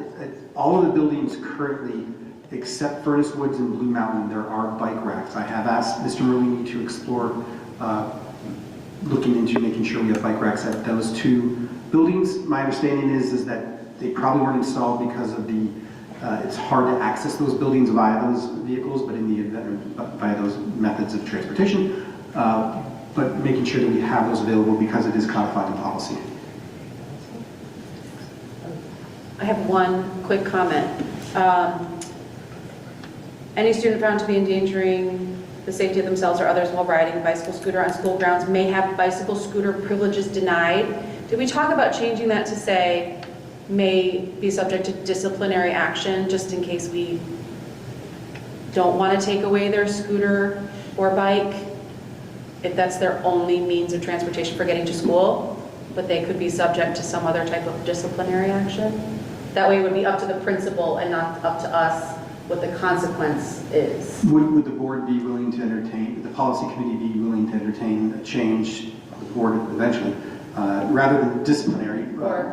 All of the buildings currently, except Furnace Woods and Blue Mountain, there are bike racks. I have asked Mr. Merlini to explore looking into making sure we have bike racks at those two buildings. My understanding is that they probably weren't installed because of it's hard to access those buildings via those vehicles, but in the event, via those methods of transportation, but making sure that we have those available because it is codified in policy. I have one quick comment. Any student found to be endangering the safety of themselves or others while riding a bicycle scooter on school grounds may have bicycle scooter privileges denied. Did we talk about changing that to say may be subject to disciplinary action just in case we don't want to take away their scooter or bike if that's their only means of transportation for getting to school, but they could be subject to some other type of disciplinary action? That way it would be up to the principal and not up to us what the consequence is. Would the board be willing to entertain, the policy committee be willing to entertain a change of the board eventually, rather than disciplinary,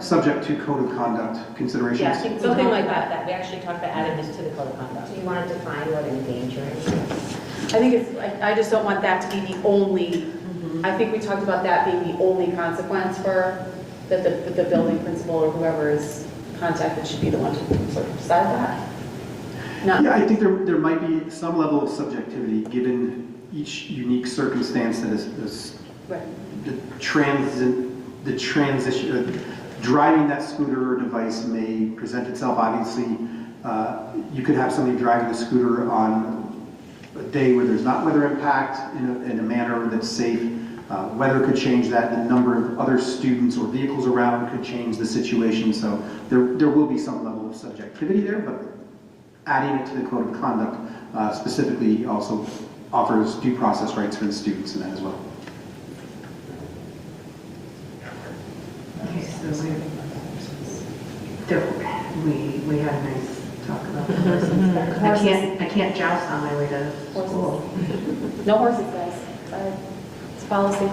subject to code of conduct considerations? Yeah, I think something like that. We actually talked about adding this to the code of conduct. Do you want to define what endangering is? I think I just don't want that to be the only, I think we talked about that being the only consequence for the building principal or whoever is contacted should be the one to sort of decide that. Yeah, I think there might be some level of subjectivity given each unique circumstance that is right. the transition, driving that scooter or device may present itself. Obviously, you could have somebody driving a scooter on a day where there's not weather impact in a manner that's safe. Weather could change that. The number of other students or vehicles around could change the situation. So there will be some level of subjectivity there, but adding it to the code of conduct specifically also offers due process rights for the students in that as well. Okay, so we had a nice talk about the horses. I can't joust on my way to school. No horses, guys. Sorry. It's policy.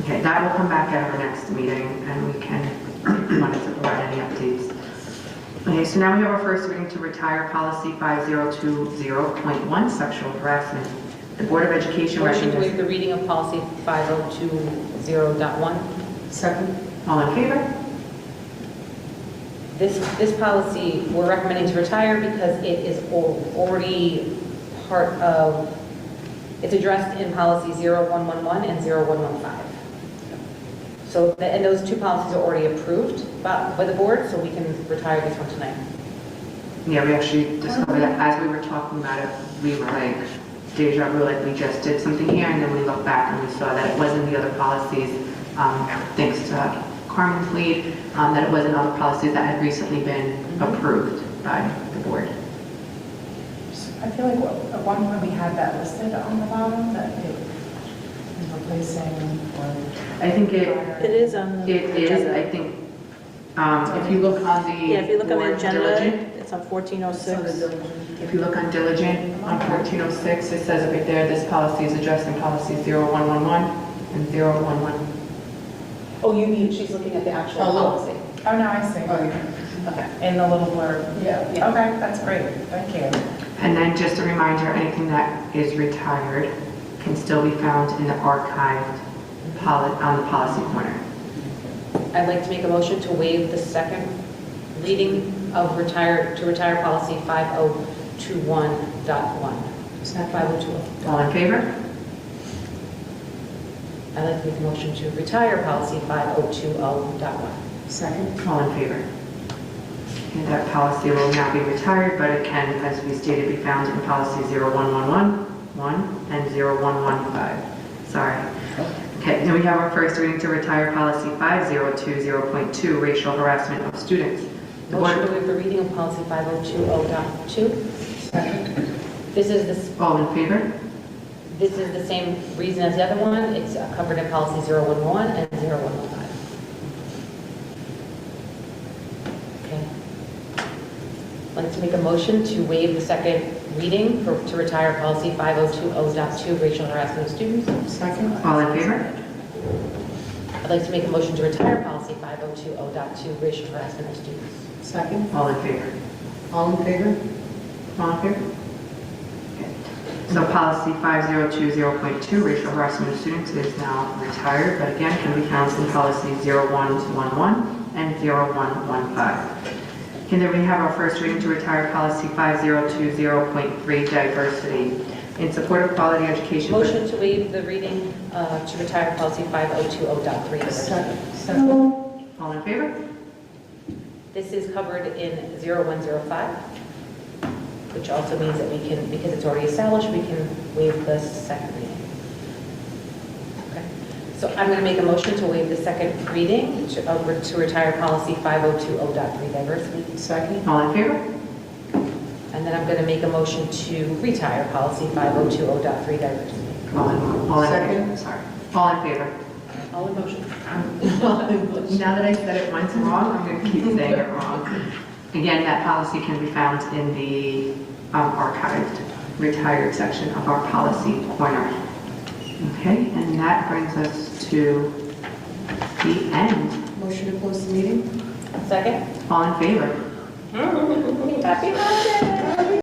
Okay, that will come back at our next meeting, and we can, if you wanted to provide any updates. Okay, so now we have our first reading to retire policy 5020.1, sexual harassment. The Board of Education Motion to recommends... waive the reading of policy 5020.1. Second. All in favor? This policy, we're recommending to retire because it is already part of, it's addressed in policy 0111 and 0115. So, and those two policies are already approved by the board, so we can retire this one tonight. Yeah, we actually discovered that as we were talking about it, we were like, deja vu, like we just did something here, and then we looked back and we saw that it wasn't the other policies, thanks to Carmen's lead, that it wasn't other policies that had recently been approved by the board. I feel like at one point we had that listed on the bottom, that it is replacing or... I think it is on the It is, agenda. I think, if you look on the Yeah, if you look on the board agenda, diligent, it's on 1406. if you look on diligent, on 1406, it says right there, this policy is addressed in policy 0111 and 011. Oh, you mean, she's looking at the actual policy? Oh, no, I see. Okay. In the little blurb. Yeah. Okay, that's great. Thank you. And then just a reminder, anything that is retired can still be found in the archived on the policy corner. I'd like to make a motion to waive the second reading of retire policy 5021.1. 5020. All in favor? I'd like to make a motion to retire policy 5020.1. Second. All in favor? And that policy will now be retired, but it can, as we stated, be found in policy 0111 and 0115. Sorry. Okay, now we have our first reading to retire policy 5020.2, racial harassment of students. The Motion board, to waive the reading of policy 5020.2. This is this. all in favor? This is the same reason as the other one. It's covered in policy 011 and 0115. Okay. I'd like to make a motion to waive the second reading to retire policy 5020.2, racial harassment of students. Second. All in favor? I'd like to make a motion to retire policy 5020.2, racial harassment of students. Second. All in favor? All in favor? All in favor? Okay. So policy 5020.2, racial harassment of students, is now retired, but again, can be found in policy 0111 and 0115. And then we have our first reading to retire policy 5020.3, diversity. In support of quality education. Motion to waive the reading to retire policy 5020.3. Second. All in favor? This is covered in 0105, which also means that we can, because it's already established, we can waive the second reading. Okay. So I'm going to make a motion to waive the second reading to retire policy 5020.3, diversity. Second. All in favor? And then I'm going to make a motion to retire policy 5020.3, diversity. All in favor? Sorry. All in favor? All in motion. Now that I said it once wrong, I'm going to keep saying it wrong. Again, that policy can be found in the archived, retired section of our policy corner. Okay, and that brings us to the end. Motion to close the meeting? Second. All in favor? Happy holidays.